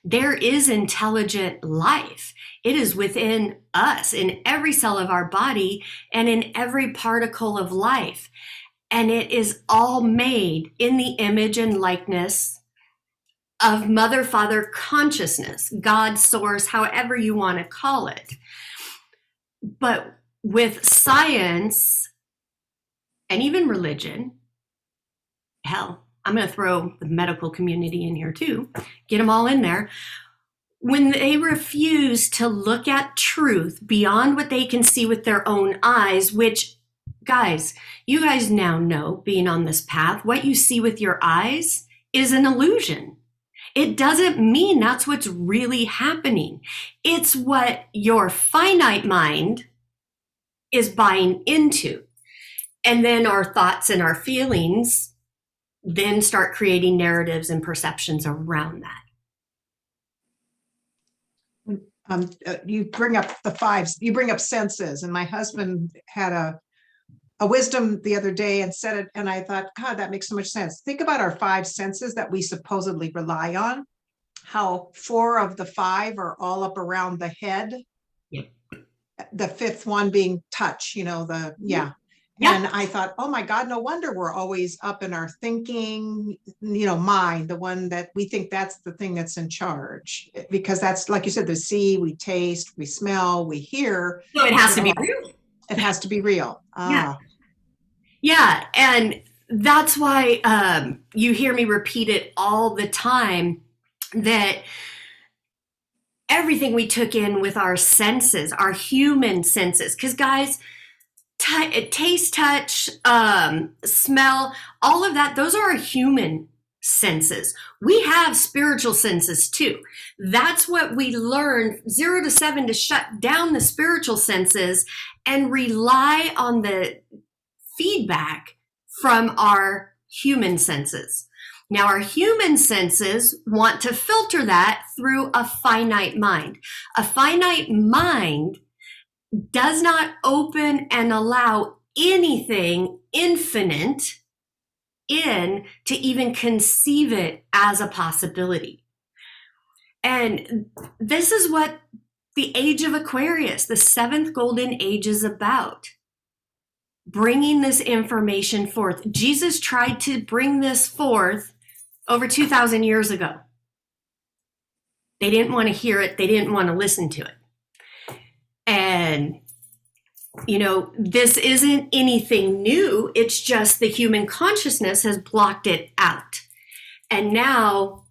There is intelligent life. It is within us, in every cell of our body and in every particle of life. And it is all made in the image and likeness of Mother, Father consciousness, God, source, however you want to call it. But with science and even religion, hell, I'm going to throw the medical community in here too, get them all in there. When they refuse to look at truth beyond what they can see with their own eyes, which, guys, you guys now know, being on this path, what you see with your eyes is an illusion. It doesn't mean that's what's really happening. It's what your finite mind is buying into. And then our thoughts and our feelings then start creating narratives and perceptions around that. You bring up the fives, you bring up senses. And my husband had a wisdom the other day and said it, and I thought, God, that makes so much sense. Think about our five senses that we supposedly rely on, how 4 of the 5 are all up around the head. Yep. The 5th one being touch, Yeah. And I thought, oh my God, no wonder we're always up in our thinking, mind, the one that we think that's the thing that's in charge. Because that's, like you said, the see, we taste, we smell, we hear. So it has to be real. It has to be real. Yeah. And that's why you hear me repeat it all the time, that everything we took in with our senses, our human senses, because guys, taste, touch, smell, all of that, those are our human senses. We have spiritual senses too. That's what we learned 0 to 7, to shut down the spiritual senses and rely on the feedback from our human senses. Now, our human senses want to filter that through a finite mind. A finite mind does not open and allow anything infinite in to even conceive it as a possibility. And this is what the age of Aquarius, the 7th golden age, is about. Bringing this information forth. Jesus tried to bring this forth over 2,000 years ago. They didn't want to hear it. They didn't want to listen to it. And, this isn't anything new. It's just the human consciousness has blocked it out. And now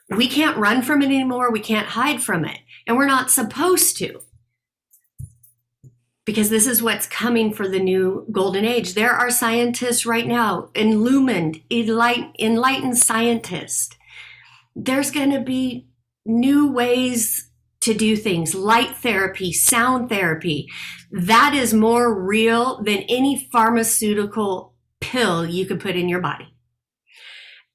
we can't run from it anymore. We can't hide from it. And we're not supposed to. Because this is what's coming for the new golden age. There are scientists right now, enlightened scientists. There's going to be new ways to do things, light therapy, sound therapy. That is more real than any pharmaceutical pill you could put in your body.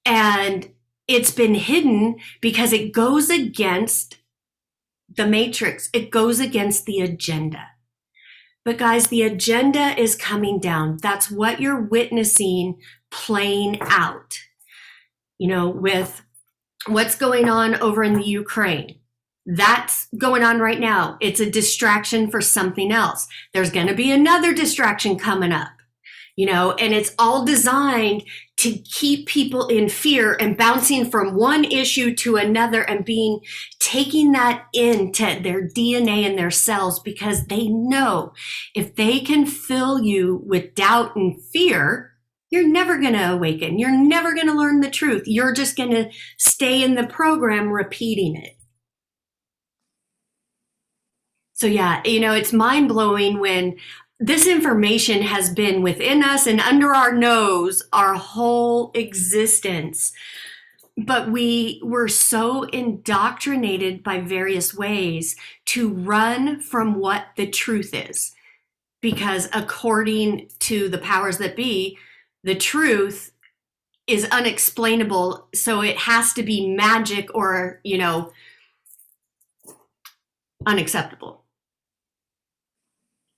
And it's been hidden because it goes against the matrix. It goes against the agenda. But guys, the agenda is coming down. That's what you're witnessing playing out, with what's going on over in the Ukraine. That's going on right now. It's a distraction for something else. There's going to be another distraction coming up, and it's all designed to keep people in fear and bouncing from one issue to another and taking that into their DNA and their cells, because they know if they can fill you with doubt and fear, you're never going to awaken. You're never going to learn the truth. You're just going to stay in the program repeating it. So yeah, it's mind blowing when this information has been within us and under our nose our whole existence. But we were so indoctrinated by various ways to run from what the truth is. Because according to the powers that be, the truth is unexplainable. So it has to be magic or, unacceptable.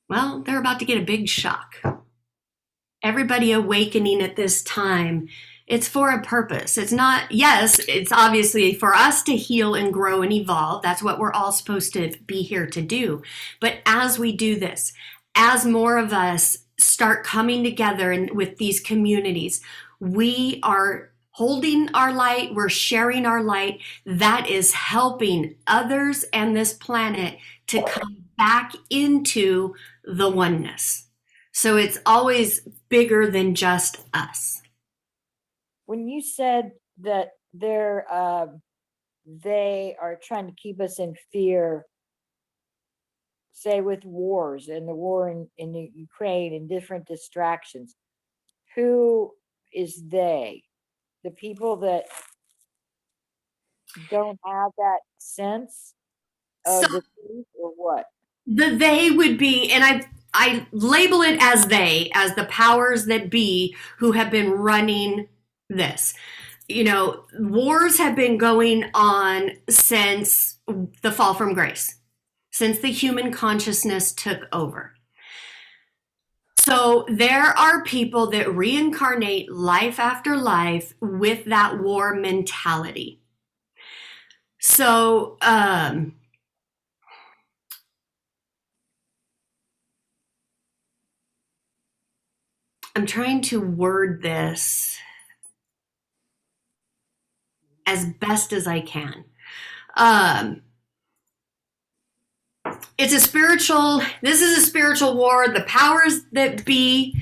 Well, they're about to get a big shock. Everybody awakening at this time, it's for a purpose. It's obviously for us to heal and grow and evolve. That's what we're all supposed to be here to do. But as we do this, as more of us start coming together with these communities, we are holding our light, we're sharing our light. That is helping others and this planet to come back into the oneness. So it's always bigger than just us. When you said that they are trying to keep us in fear, say with wars and the war in the Ukraine and different distractions, who is they? The people that don't have that sense of the truth, or what? They would be, and I label it as as the powers that be who have been running this. Wars have been going on since the fall from grace, since the human consciousness took over. So there are people that reincarnate life after life with that war mentality. So, I'm trying to word this as best as I can. This is a spiritual war. The powers that be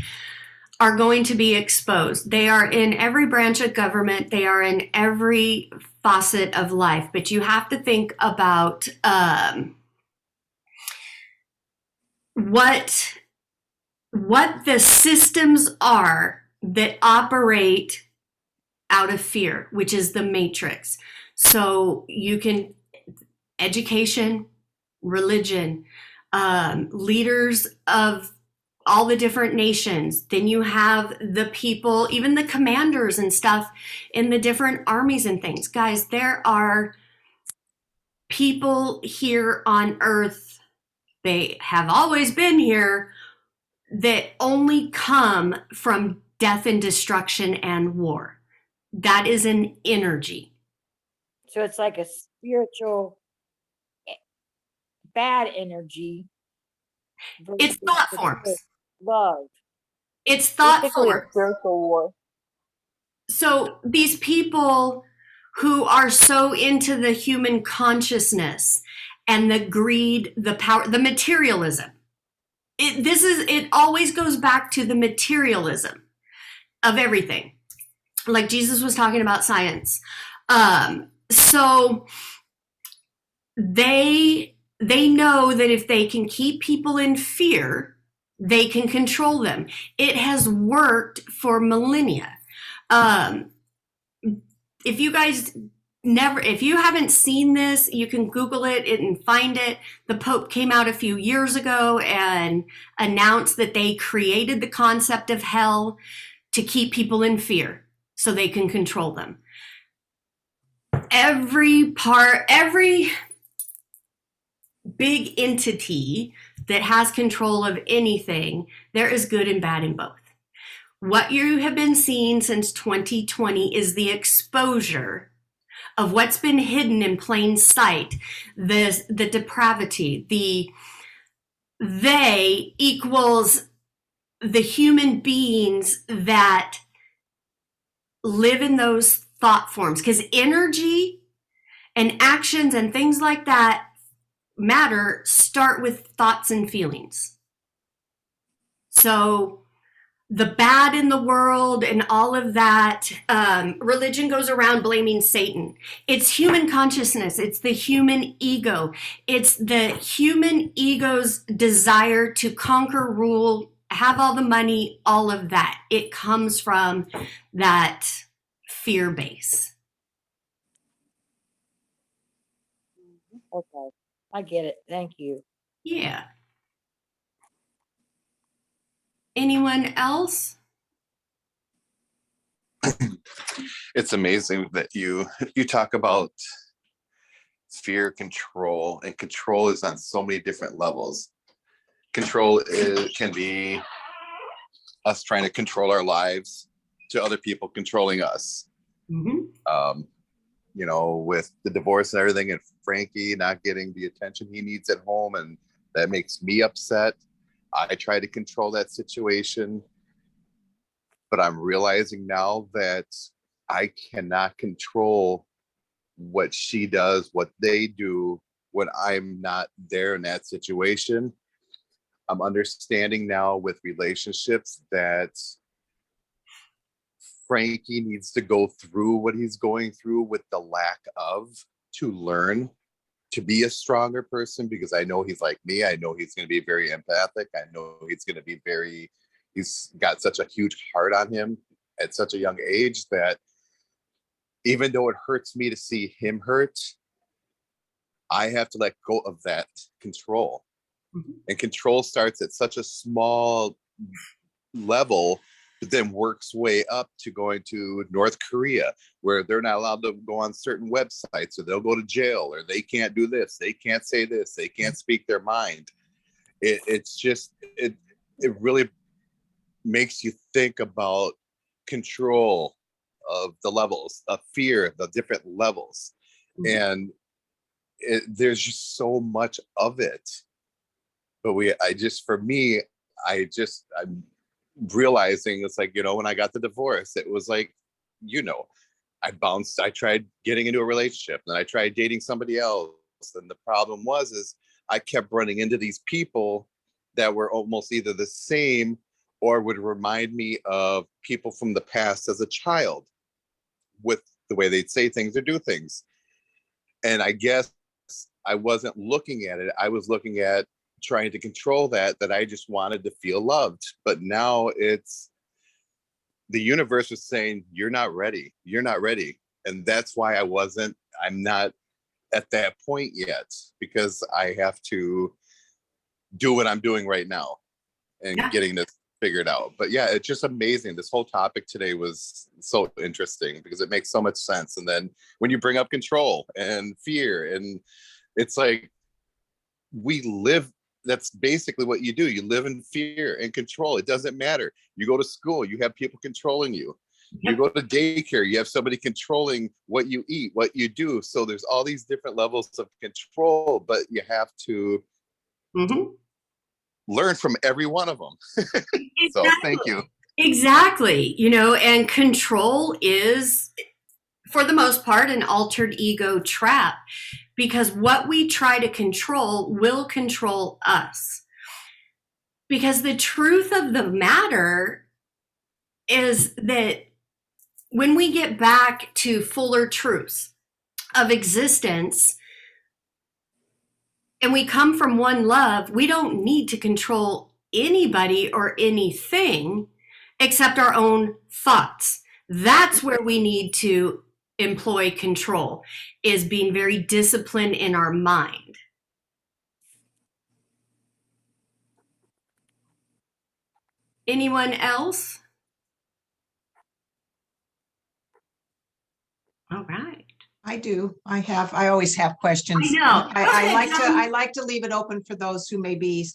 are going to be exposed. They are in every branch of government. They are in every facet of life. But you have to think about what the systems are that operate out of fear, which is the matrix. So you can, education, religion, leaders of all the different nations. Then you have the people, even the commanders and stuff in the different armies and things. Guys, there are people here on earth, they have always been here, that only come from death and destruction and war. That is an energy. So it's like a spiritual bad energy. It's thought forms. Love. It's thought Basically forms. a spiritual war. So these people who are so into the human consciousness and the greed, the power, the materialism. It always goes back to the materialism of everything. Like Jesus was talking about science. So they know that if they can keep people in fear, they can control them. It has worked for millennia. If you guys if you haven't seen this, you can Google it and find it. The Pope came out a few years ago and announced that they created the concept of hell to keep people in fear so they can control them. Every big entity that has control of anything, there is good and bad in both. What you have been seeing since 2020 is the exposure of what's been hidden in plain sight, the depravity, they equals the human beings that live in those thought forms, because energy and actions and things like that matter start with thoughts and feelings. So the bad in the world and all of that, religion goes around blaming Satan. It's human consciousness. It's the human ego. It's the human ego's desire to conquer, rule, have all the money, all of that. It comes from that fear base. Okay, I get it. Thank you. Yeah. Anyone else? It's amazing that you talk about fear, control, and control is on so many different levels. Control can be us trying to control our lives to other people controlling us. Mm-hmm. You know, with the divorce and everything, and Frankie not getting the attention he needs at home, and that makes me upset. I try to control that situation, but I'm realizing now that I cannot control what she does, what they do when I'm not there in that situation. I'm understanding now with relationships that Frankie needs to go through what he's going through with the lack of to learn to be a stronger person, because I know he's like me. I know he's going to be very empathic. I know he's going to be he's got such a huge heart on him at such a young age that even though it hurts me to see him hurt, I have to let go of that control. Mm-hmm. And control starts at such a small level, but then works way up to going to North Korea, where they're not allowed to go on certain websites, or they'll go to jail, or they can't do this, they can't say this, they can't speak their mind. It really makes you think about control of the levels of fear, the different levels. Mm-hmm. And there's just so much of it. But I'm realizing it's like, you know, when I got the divorce, it was like, you know, I tried getting into a relationship, and I tried dating somebody else. And the problem is I kept running into these people that were almost either the same or would remind me of people from the past as a child, with the way they'd say things or do things. And I guess I wasn't looking at it. I was looking at trying to control that I just wanted to feel loved. But now it's the universe was saying, you're not ready. And that's why I'm not at that point yet, because I have to do what I'm doing right now and getting this figured out. But yeah, it's just amazing. This whole topic today was so interesting because it makes so much sense. And then when you bring up control and fear, and it's like, that's basically what you do. You live in fear and control. It doesn't matter. You go to school, you have people controlling you. You go to daycare, you have somebody controlling what you eat, what you do. So there's all these different levels of control, but you have to learn from every one of them. Exactly. So thank you. Exactly. You know, and control is for the most part, an altered ego trap, because what we try to control will control us. Because the truth of the matter is that when we get back to fuller truths of existence and we come from one love, we don't need to control anybody or anything except our own thoughts. That's where we need to employ control, is being very disciplined in our mind. Anyone else? All right. I do. I always have questions. I know. I like to leave it open for those who may be,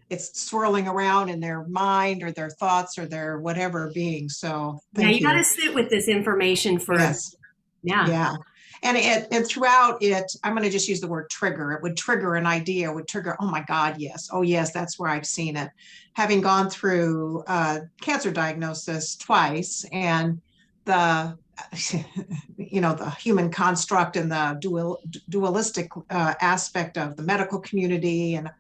it's swirling around in their mind or their thoughts or their whatever being. So thank you got to sit with this information for, yes. Yeah. And throughout it, I'm going to just use the word trigger. It would trigger an idea, it would trigger, oh my God, yes. Oh yes, that's where I've seen it. Having gone through cancer diagnosis twice, and the the human construct and the dualistic aspect of the medical community. And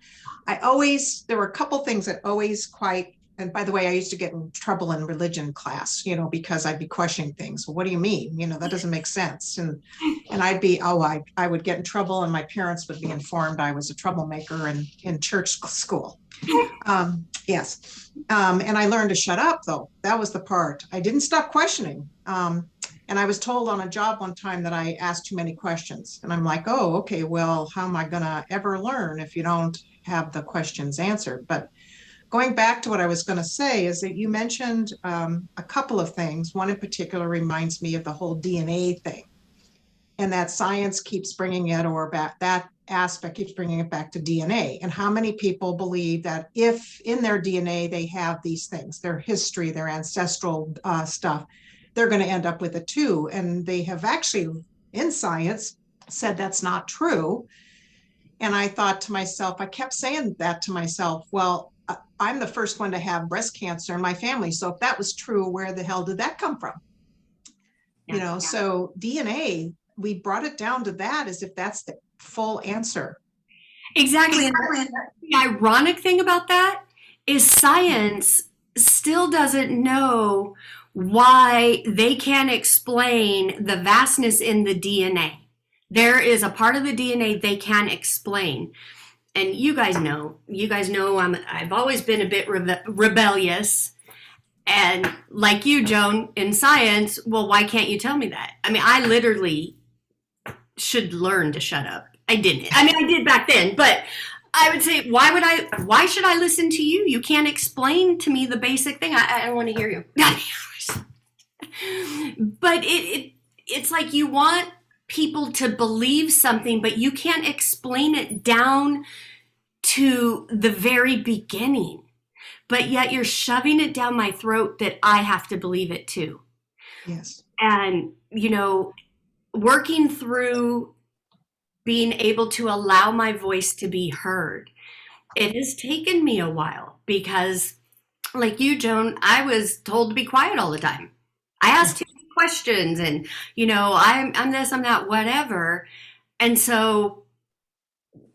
there were a couple things that always and by the way, I used to get in trouble in religion class, because I'd be questioning things. Well, what do you mean? That doesn't make sense. And I'd be, I would get in trouble, and my parents would be informed I was a troublemaker in church school. Yes. And I learned to shut up, though. That was the part. I didn't stop questioning. And I was told on a job one time that I asked too many questions. And I'm like, oh, okay, well, how am I going to ever learn if you don't have the questions answered? But going back to what I was going to say is that you mentioned a couple of things. One in particular reminds me of the whole DNA thing, and that science keeps bringing it, or that aspect keeps bringing it back to DNA. And how many people believe that if in their DNA they have these things, their history, their ancestral stuff, they're going to end up with it too. And they have actually, in science, said that's not true. And I thought to myself, I kept saying that to myself, well, I'm the first one to have breast cancer in my family. So if that was true, where the hell did that come from? So DNA, we brought it down to that as if that's the full answer. Exactly. And the ironic thing about that is science still doesn't know why they can't explain the vastness in the DNA. There is a part of the DNA they can't explain. And you guys know I've always been a bit rebellious. And like you, Joan, in science, well, why can't you tell me that? I mean, I literally should learn to shut up. I didn't. I mean, I did back then, but I would say, why should I listen to you? You can't explain to me the basic thing. I don't want to hear you. But it's like you want people to believe something, but you can't explain it down to the very beginning. But yet you're shoving it down my throat that I have to believe it too. Yes. And, working through being able to allow my voice to be heard, it has taken me a while, because like you, Joan, I was told to be quiet all the time. I asked too many questions, and I'm this, I'm that, whatever. And so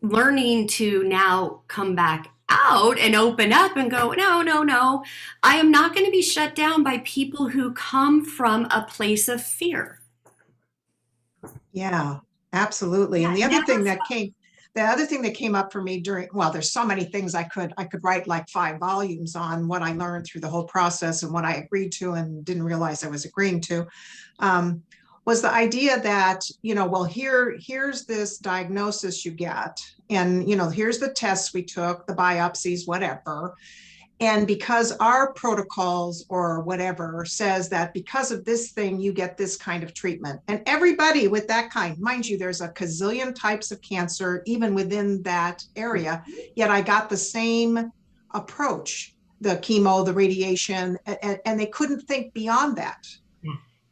learning to now come back out and open up and go, no, I am not going to be shut down by people who come from a place of fear. Yeah, absolutely. And the other thing that came up for me there's so many things I could write like 5 volumes on what I learned through the whole process and what I agreed to and didn't realize I was agreeing to, was the idea that, here's this diagnosis you get, and, here's the tests we took, the biopsies, whatever. And because our protocols or whatever says that because of this thing, you get this kind of treatment. And everybody with that kind, mind you, there's a gazillion types of cancer, even within that area, yet I got the same approach, the chemo, the radiation, and they couldn't think beyond that.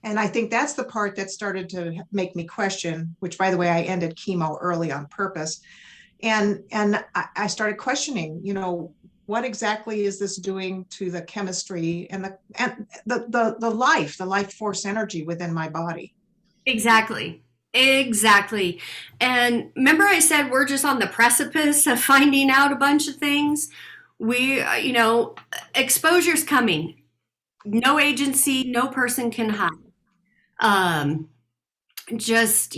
And I think that's the part that started to make me question, which, by the way, I ended chemo early on purpose. And I started questioning, what exactly is this doing to the chemistry and the life force energy within my body? Exactly. Exactly. And remember I said we're just on the precipice of finding out a bunch of things? Exposure's coming. No agency, no person can hide. Just,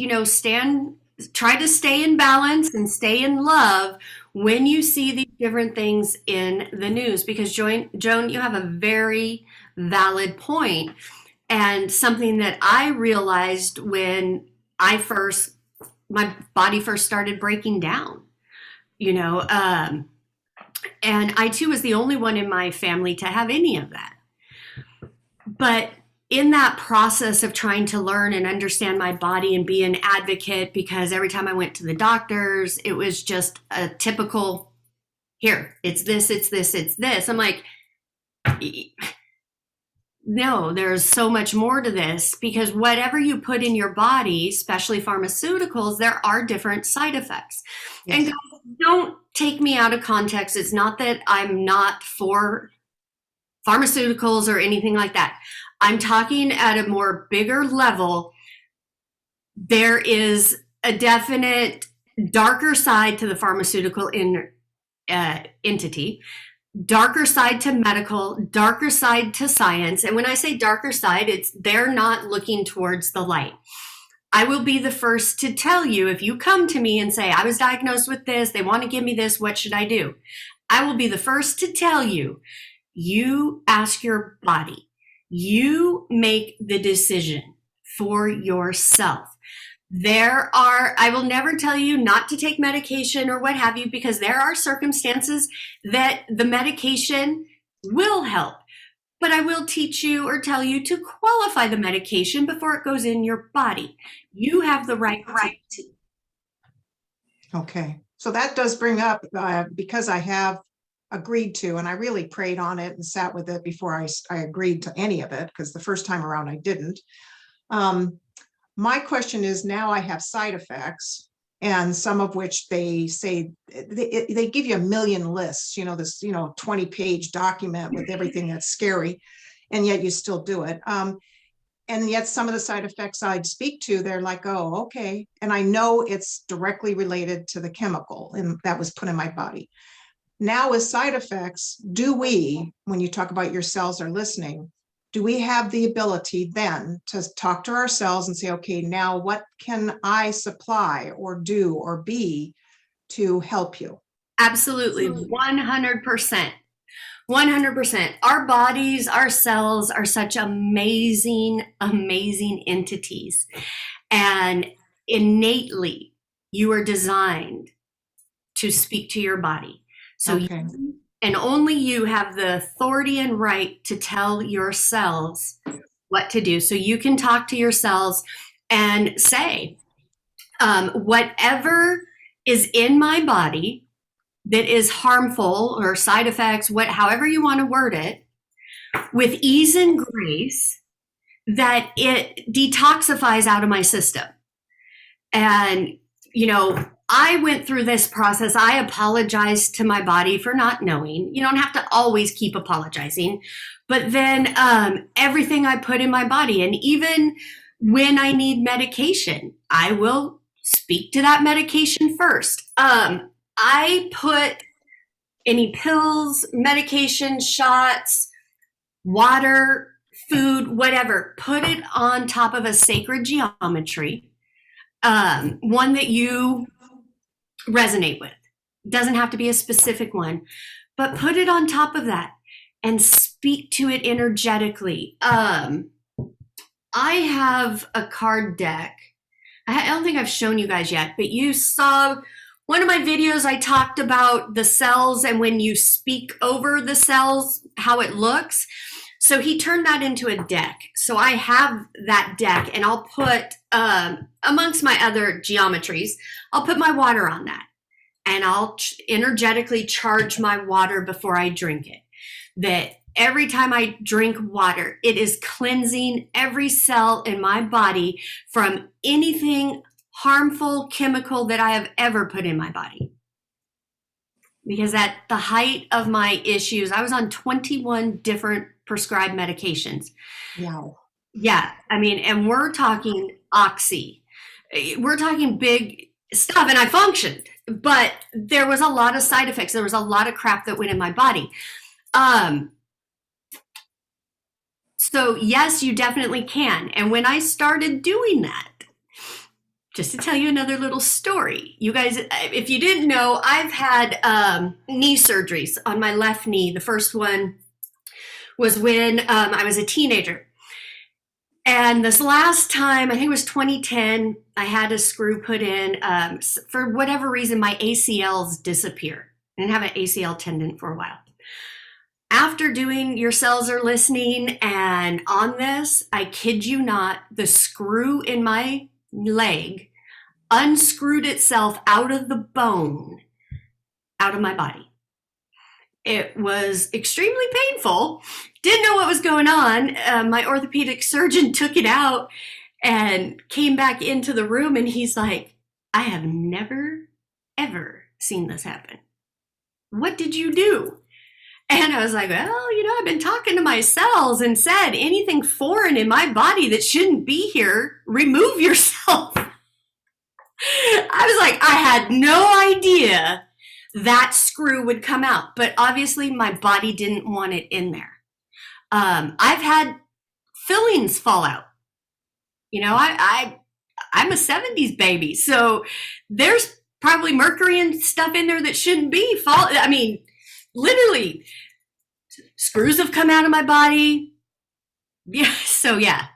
try to stay in balance and stay in love when you see these different things in the news, because Joan, you have a very valid point, and something that I realized when my body first started breaking down, and I too was the only one in my family to have any of that. But in that process of trying to learn and understand my body and be an advocate, because every time I went to the doctors, it was just a typical, here, it's this, it's this, it's this. I'm like, no, there's so much more to this, because whatever you put in your body, especially pharmaceuticals, there are different side effects. Yes. And guys, don't take me out of context. It's not that I'm not for pharmaceuticals or anything like that. I'm talking at a more bigger level. There is a definite darker side to the pharmaceutical entity, darker side to medical, darker side to science. And when I say darker side, it's they're not looking towards the light. I will be the first to tell you, if you come to me and say, I was diagnosed with this, they want to give me this, what should I do? I will be the first to tell you, you ask your body. You make the decision for yourself. I will never tell you not to take medication or what have you, because there are circumstances that the medication will help. But I will teach you or tell you to qualify the medication before it goes in your body. You have the right to. Okay. So that does bring up, because I have agreed to, and I really prayed on it and sat with it before I agreed to any of it, because the first time around I didn't. My question is, now I have side effects, and some of which they say, they give you a million lists, this, 20-page document with everything that's scary, and yet you still do it. And yet some of the side effects I'd speak to, they're like, oh, okay. And I know it's directly related to the chemical that was put in my body. Now with side effects, when you talk about your cells are listening, do we have the ability then to talk to our cells and say, okay, now what can I supply or do or be to help you? Absolutely, 100%. 100%. Our bodies, our cells are such amazing, amazing entities. And innately, you are designed to speak to your body. So okay. And only you have the authority and right to tell your cells what to do. So you can talk to your cells and say, whatever is in my body that is harmful or side effects, however you want to word it, with ease and grace, that it detoxifies out of my system. And, I went through this process. I apologized to my body for not knowing. You don't have to always keep apologizing. But then everything I put in my body, and even when I need medication, I will speak to that medication first. I put any pills, medication, shots, water, food, whatever, put it on top of a sacred geometry, one that you resonate with. It doesn't have to be a specific one, but put it on top of that and speak to it energetically. I have a card deck. I don't think I've shown you guys yet, but you saw one of my videos. I talked about the cells, and when you speak over the cells, how it looks. So he turned that into a deck. So I have that deck, and I'll put, amongst my other geometries, I'll put my water on that, and I'll energetically charge my water before I drink it. That every time I drink water, it is cleansing every cell in my body from anything harmful chemical that I have ever put in my body. because at the height of my issues, I was on 21 different prescribed medications. Wow. Yeah, I mean, and we're talking oxy. We're talking big stuff, and I functioned, but there was a lot of side effects. There was a lot of crap that went in my body. So yes, you definitely can. And when I started doing that, just to tell you another little story, you guys, if you didn't know, I've had knee surgeries on my left knee. The first one was when I was a teenager. And this last time, I think it was 2010, I had a screw put in. For whatever reason, my ACLs disappeared. I didn't have an ACL tendon for a while. After doing Your Cells Are Listening and on this, I kid you not, the screw in my leg unscrewed itself out of the bone, out of my body. It was extremely painful. Didn't know what was going on. My orthopedic surgeon took it out and came back into the room, and he's like, I have never, ever seen this happen. What did you do? And I was like, well, I've been talking to my cells and said anything foreign in my body that shouldn't be here, remove yourself. I was like, I had no idea that screw would come out, but obviously my body didn't want it in there. I've had fillings fall out. I'm a 70s baby, so there's probably mercury and stuff in there that shouldn't be. Literally, screws have come out of my body. Yeah, so yeah.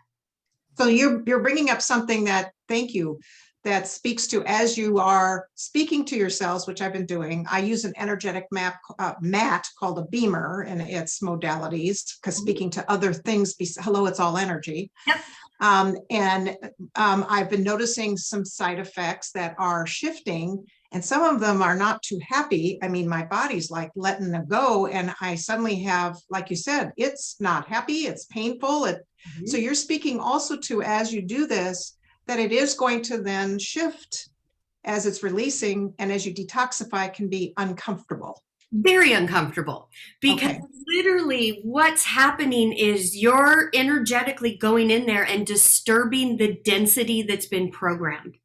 So you're bringing up something that, thank you, that speaks to, as you are speaking to yourselves, which I've been doing. I use an energetic mat called a beamer and its modalities, because speaking to other things, hello, it's all energy. Yep. I've been noticing some side effects that are shifting, and some of them are not too happy. I mean, my body's like letting them go, and I suddenly have, like you said, it's not happy, it's painful. So you're speaking also to, as you do this, that it is going to then shift as it's releasing, and as you detoxify, can be uncomfortable. Very uncomfortable, because literally what's happening is you're energetically going in there and disturbing the density that's been programmed.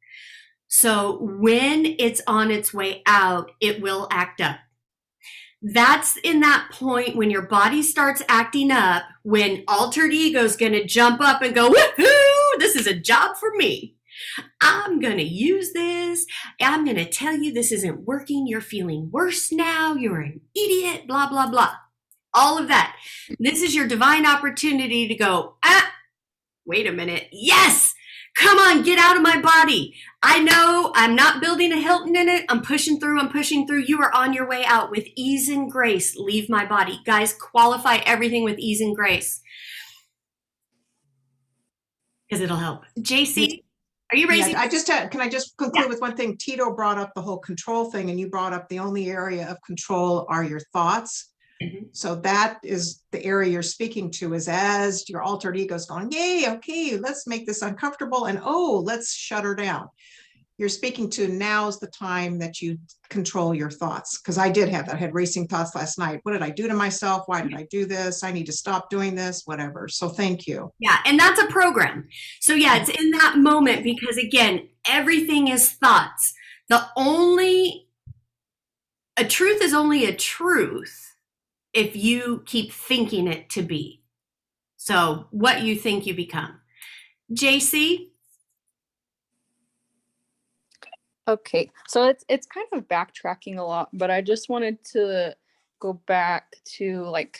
So when it's on its way out, it will act up. That's in that point when your body starts acting up, when altered ego is going to jump up and go, woohoo, this is a job for me. I'm going to use this. I'm going to tell you this isn't working. You're feeling worse now. You're an idiot, blah, blah, blah. All of that. This is your divine opportunity to go, wait a minute. Yes, come on, get out of my body. I know I'm not building a Hilton in it. I'm pushing through. You are on your way out with ease and grace. Leave my body. Guys, qualify everything with ease and grace, because it'll help. JC? Are you raising? Yeah, can I just conclude with one thing? Tito brought up the whole control thing, and you brought up the only area of control are your thoughts. Mm-hmm. So that is the area you're speaking to, is as your altered ego is going, yay, okay, let's make this uncomfortable, and let's shut her down. You're speaking to, now's the time that you control your thoughts. Because I did have that. I had racing thoughts last night. What did I do to myself? Why did I do this? I need to stop doing this, whatever. So thank you. Yeah, and that's a program. So yeah, it's in that moment, because again, everything is thoughts. A truth is only a truth if you keep thinking it to be. So what you think, you become. JC? Okay, so it's kind of backtracking a lot, but I just wanted to go back to like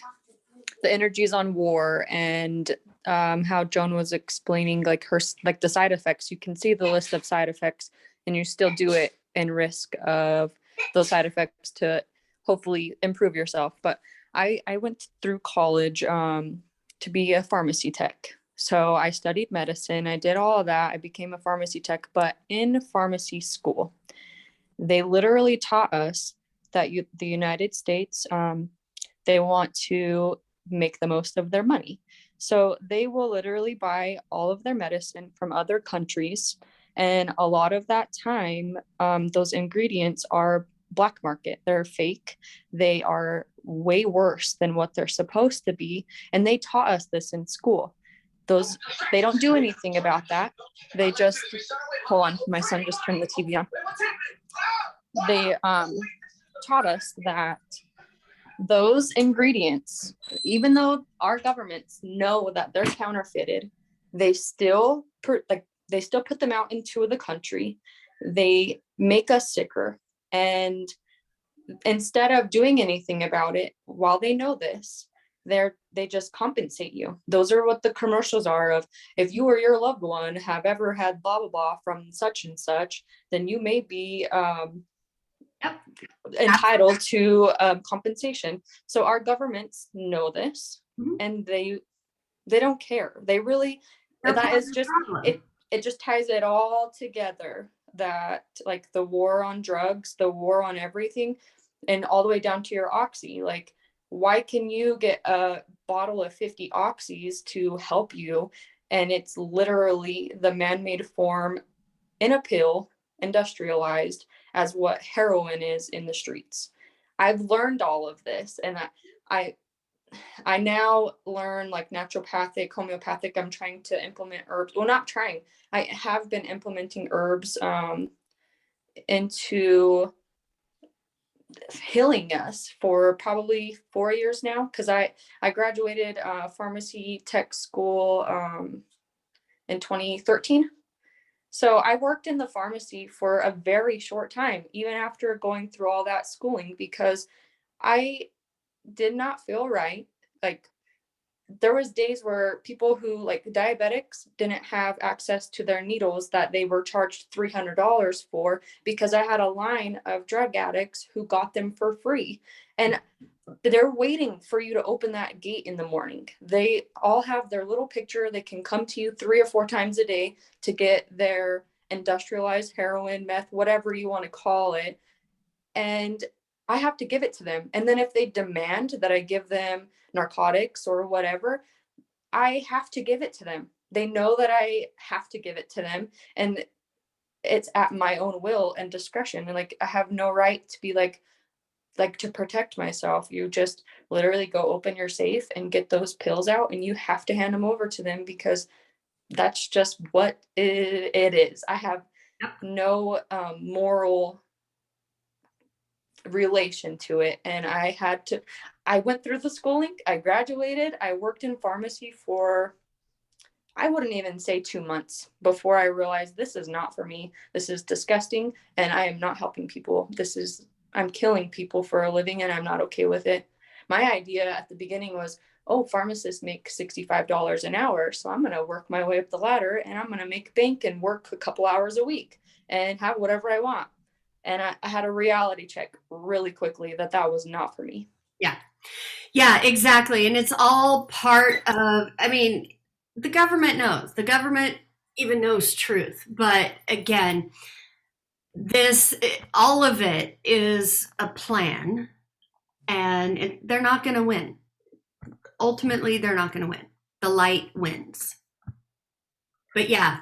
the energies on war, and how Joan was explaining like the side effects. You can see the list of side effects, and you still do it in risk of those side effects to hopefully improve yourself. But I went through college to be a pharmacy tech. So I studied medicine. I did all of that. I became a pharmacy tech, but in pharmacy school, they literally taught us that the United States, they want to make the most of their money. So they will literally buy all of their medicine from other countries. And a lot of that time, those ingredients are black market. They're fake. They are way worse than what they're supposed to be. And they taught us this in school. They don't do anything about that. They just, hold on, my son just turned the TV on. They taught us that those ingredients, even though our governments know that they're counterfeited, they still put them out into the country. They make us sicker. And instead of doing anything about it, while they know this, they just compensate you. Those are what the commercials are of, if you or your loved one have ever had blah, blah, blah from such and such, then you may be entitled to compensation. So our governments know this, and they don't care. They really, that is just, it just ties it all together, that like the war on drugs, the war on everything, and all the way down to your oxy. Like, why can you get a bottle of 50 oxys to help you, and it's literally the man-made form in a pill, industrialized, as what heroin is in the streets? I've learned all of this, and I now learn like naturopathic, homeopathic. I'm trying to implement herbs. Well, not trying. I have been implementing herbs into healing us for probably 4 years now, because I graduated pharmacy tech school in 2013. So I worked in the pharmacy for a very short time, even after going through all that schooling, because I did not feel right. Like, there was days where people who, like diabetics, didn't have access to their needles that they were charged $300 for, because I had a line of drug addicts who got them for free. And they're waiting for you to open that gate in the morning. They all have their little picture. They can come to you 3 or 4 times a day to get their industrialized heroin, meth, whatever you want to call it. And I have to give it to them. And then if they demand that I give them narcotics or whatever, I have to give it to them. They know that I have to give it to them, and it's at my own will and discretion. And like, I have no right to be like to protect myself. You just literally go open your safe and get those pills out, and you have to hand them over to them, because that's just what it is. I have no moral relation to it. And I went through the schooling, I graduated, I worked in pharmacy for, I wouldn't even say 2 months before I realized this is not for me. This is disgusting, and I am not helping people. I'm killing people for a living, and I'm not okay with it. My idea at the beginning was, oh, pharmacists make $65 an hour, so I'm going to work my way up the ladder, and I'm going to make bank and work a couple hours a week and have whatever I want. And I had a reality check really quickly that was not for me. Yeah, exactly. And it's all part of, I mean, the government knows. The government even knows truth. But again, all of it is a plan, and they're not going to win. Ultimately, they're not going to win. The light wins. But yeah,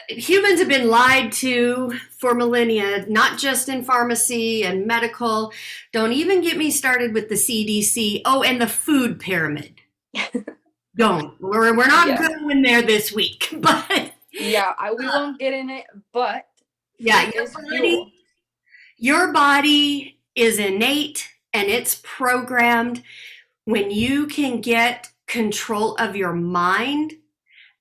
humans have been lied to for millennia, not just in pharmacy and medical. Don't even get me started with the CDC. Oh, and the food pyramid. Don't. We're not going there this week. But yeah, we won't get in it. But yeah, your body is innate, and it's programmed. When you can get control of your mind,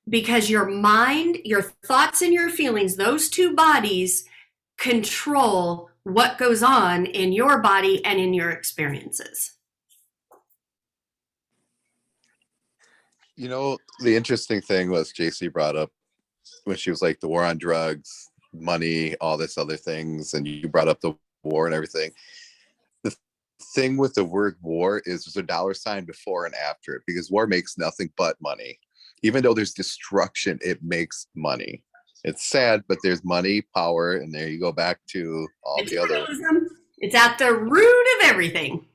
because your mind, your thoughts and your feelings, those two bodies control what goes on in your body and in your experiences. You know, the interesting thing was JC brought up when she was like the war on drugs, money, all this other things, and you brought up the war and everything. The thing with the word war is there's a dollar sign before and after it, because war makes nothing but money. Even though there's destruction, it makes money. It's sad, but there's money, power, and there you go back to all the other. It's at the root of everything.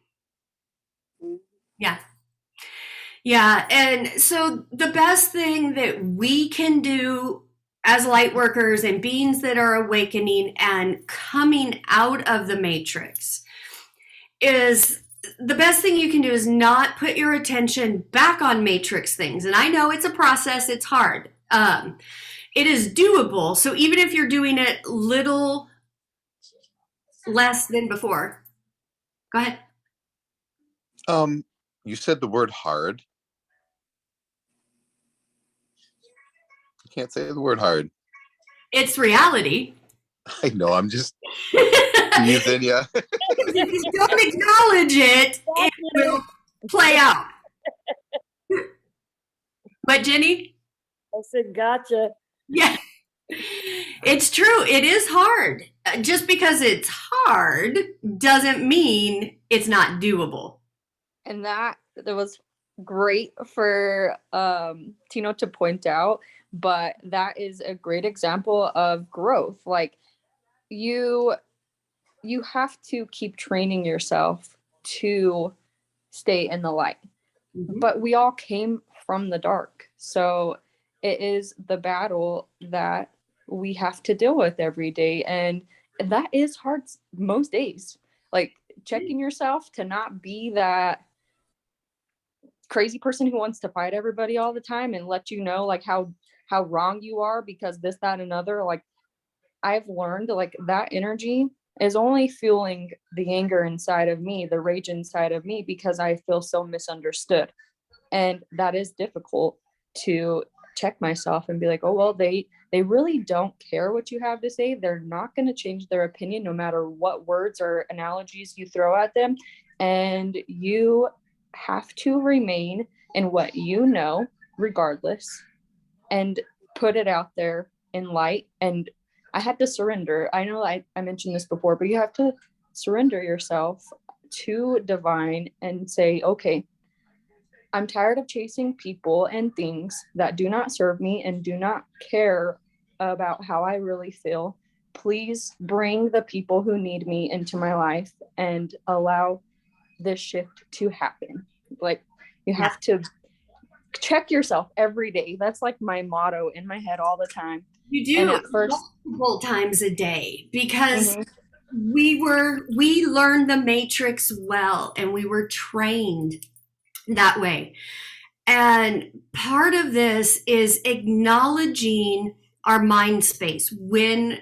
Yeah. Yeah. And so the best thing that we can do as light workers and beings that are awakening and coming out of the matrix, is the best thing you can do is not put your attention back on matrix things. And I know it's a process, it's hard. It is doable. So even if you're doing it little less than before, go ahead. You said the word hard. You can't say the word hard. It's reality. I know, I'm just teasing you. If you don't acknowledge it, it will play out. But Jenny? I said, gotcha. Yeah. It's true. It is hard. Just because it's hard doesn't mean it's not doable. And that was great for Tino to point out, but that is a great example of growth. Like you have to keep training yourself to stay in the light. Mm-hmm. But we all came from the dark. So it is the battle that we have to deal with every day. And that is hard most days. Like checking yourself to not be that crazy person who wants to fight everybody all the time and let you know like how wrong you are because this, that, and another. Like I've learned like that energy is only fueling the anger inside of me, the rage inside of me, because I feel so misunderstood. And that is difficult to check myself and be like, oh, well, they really don't care what you have to say. They're not going to change their opinion no matter what words or analogies you throw at them. And you have to remain in what you know, regardless, and put it out there in light. And I had to surrender. I know I mentioned this before, but you have to surrender yourself to divine and say, okay, I'm tired of chasing people and things that do not serve me and do not care about how I really feel. Please bring the people who need me into my life and allow this shift to happen. Like you have to check yourself every day. That's like my motto in my head all the time. You do multiple times a day because we learned the matrix well and we were trained that way. And part of this is acknowledging our mind space when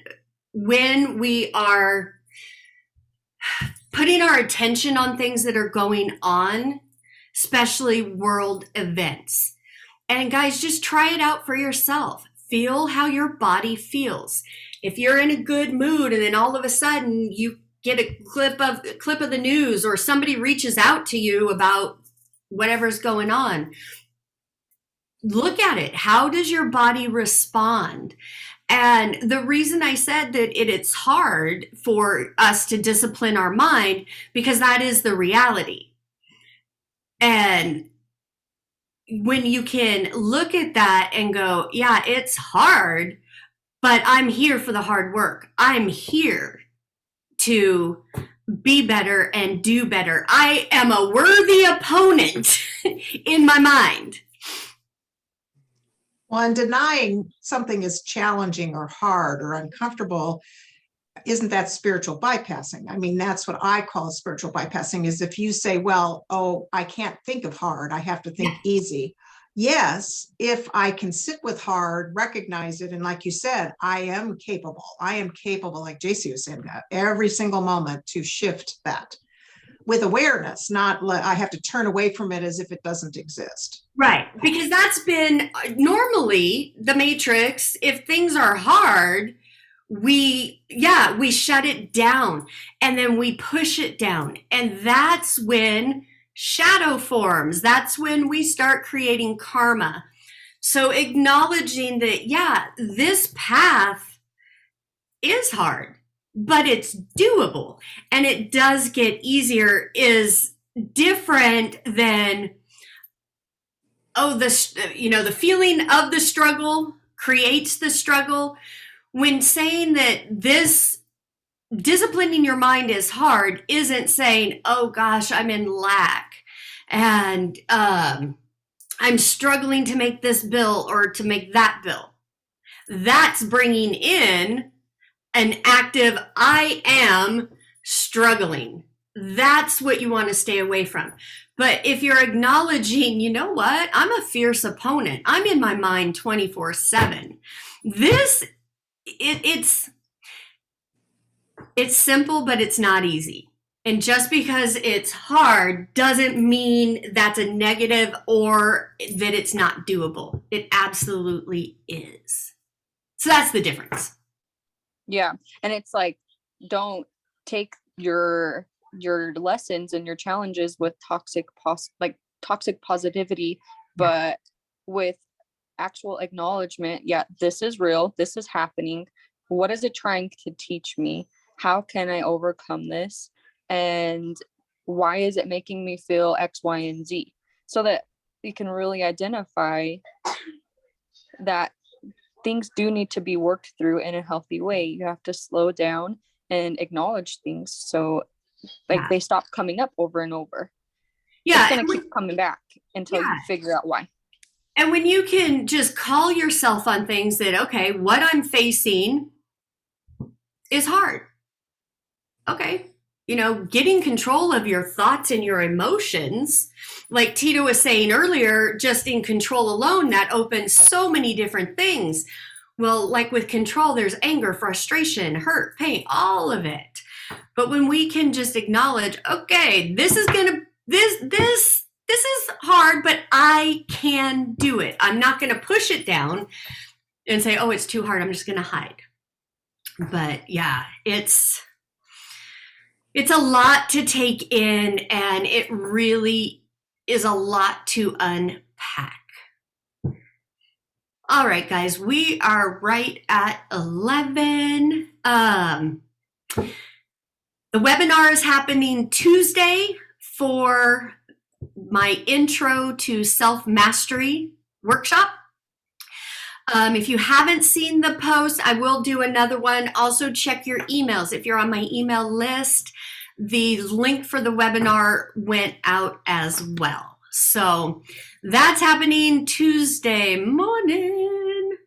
we are putting our attention on things that are going on, especially world events. And guys, just try it out for yourself. Feel how your body feels. If you're in a good mood and then all of a sudden you get a clip of the news or somebody reaches out to you about whatever's going on, look at it. How does your body respond? And the reason I said that it's hard for us to discipline our mind, because that is the reality. And when you can look at that and go, yeah, it's hard, but I'm here for the hard work. I'm here to be better and do better. I am a worthy opponent in my mind. Well, and denying something is challenging or hard or uncomfortable, isn't that spiritual bypassing? I mean, that's what I call spiritual bypassing, is if you say, well, oh, I can't think of hard, I have to think easy. Yes, if I can sit with hard, recognize it, and like you said, I am capable, like JC was saying, that every single moment to shift that with awareness, not I have to turn away from it as if it doesn't exist. Right, because that's been normally the matrix. If things are hard, we shut it down and then we push it down. And that's when shadow forms. That's when we start creating karma. So acknowledging that, yeah, this path is hard, but it's doable and it does get easier is different than, the feeling of the struggle creates the struggle. When saying that this disciplining your mind is hard isn't saying, oh gosh, I'm in lack and I'm struggling to make this bill or to make that bill. That's bringing in an active I am struggling. That's what you want to stay away from. But if you're acknowledging, you know what, I'm a fierce opponent, I'm in my mind 24/7. It's simple, but it's not easy. And just because it's hard doesn't mean that's a negative or that it's not doable. It absolutely is. So that's the difference. Yeah. And it's like, don't take your lessons and your challenges with toxic positivity, but with actual acknowledgement. Yeah, this is real. This is happening. What is it trying to teach me? How can I overcome this? And why is it making me feel X, Y, and Z? So that we can really identify that things do need to be worked through in a healthy way. You have to slow down and acknowledge things. So they stop coming up over and over. Yeah. It's going to keep coming back until you figure out why. And when you can just call yourself on things that, okay, what I'm facing is hard. Okay. Getting control of your thoughts and your emotions, like Tito was saying earlier, just in control alone, that opens so many different things. Well, like with control, there's anger, frustration, hurt, pain, all of it. But when we can just acknowledge, okay, this is hard, but I can do it. I'm not going to push it down and say, oh, it's too hard, I'm just going to hide. But yeah, it's a lot to take in, and it really is a lot to unpack. All right, guys, we are right at 11. The webinar is happening Tuesday for my intro to self-mastery workshop. If you haven't seen the post, I will do another one. Also check your emails. If you're on my email list, the link for the webinar went out as well. So that's happening Tuesday morning.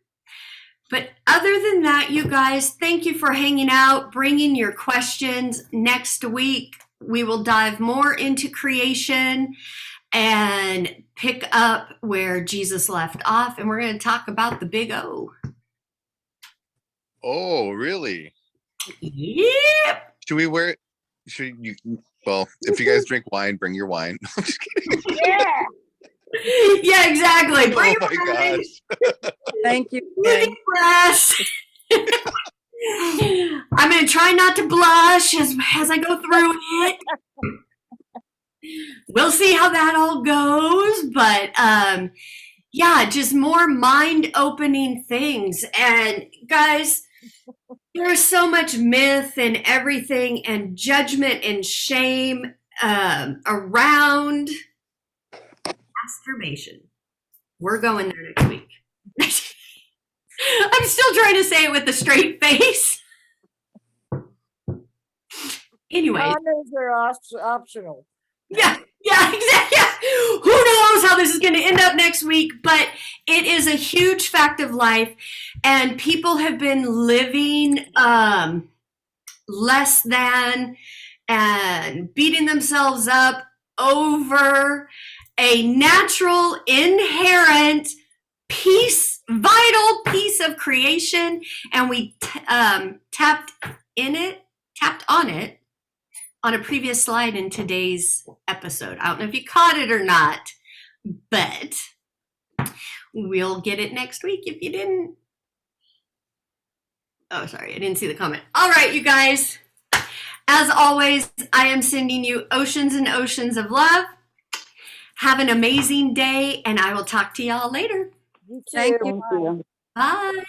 But other than that, you guys, thank you for hanging out, bringing your questions. Next week, we will dive more into creation and pick up where Jesus left off, and we're going to talk about the big O. Oh, really? Yep. Well, if you guys drink wine, bring your wine. I'm just kidding. Yeah. Yeah, exactly. Oh my gosh. Thank you. I'm going to try not to blush as I go through it. We'll see how that all goes, but yeah, just more mind-opening things. And guys, there's so much myth and everything and judgment and shame around masturbation. We're going there next week. I'm still trying to say it with a straight face. Anyways. Condoms are optional. Yeah, exactly. Who knows how this is going to end up next week, but it is a huge fact of life, and people have been living less than and beating themselves up over a natural, inherent vital piece of creation, and we tapped on it on a previous slide in today's episode. I don't know if you caught it or not, but we'll get it next week if you didn't. Oh, sorry, I didn't see the comment. All right, you guys. As always, I am sending you oceans and oceans of love. Have an amazing day, and I will talk to y'all later. You too. Thank you. Bye.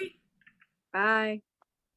Bye.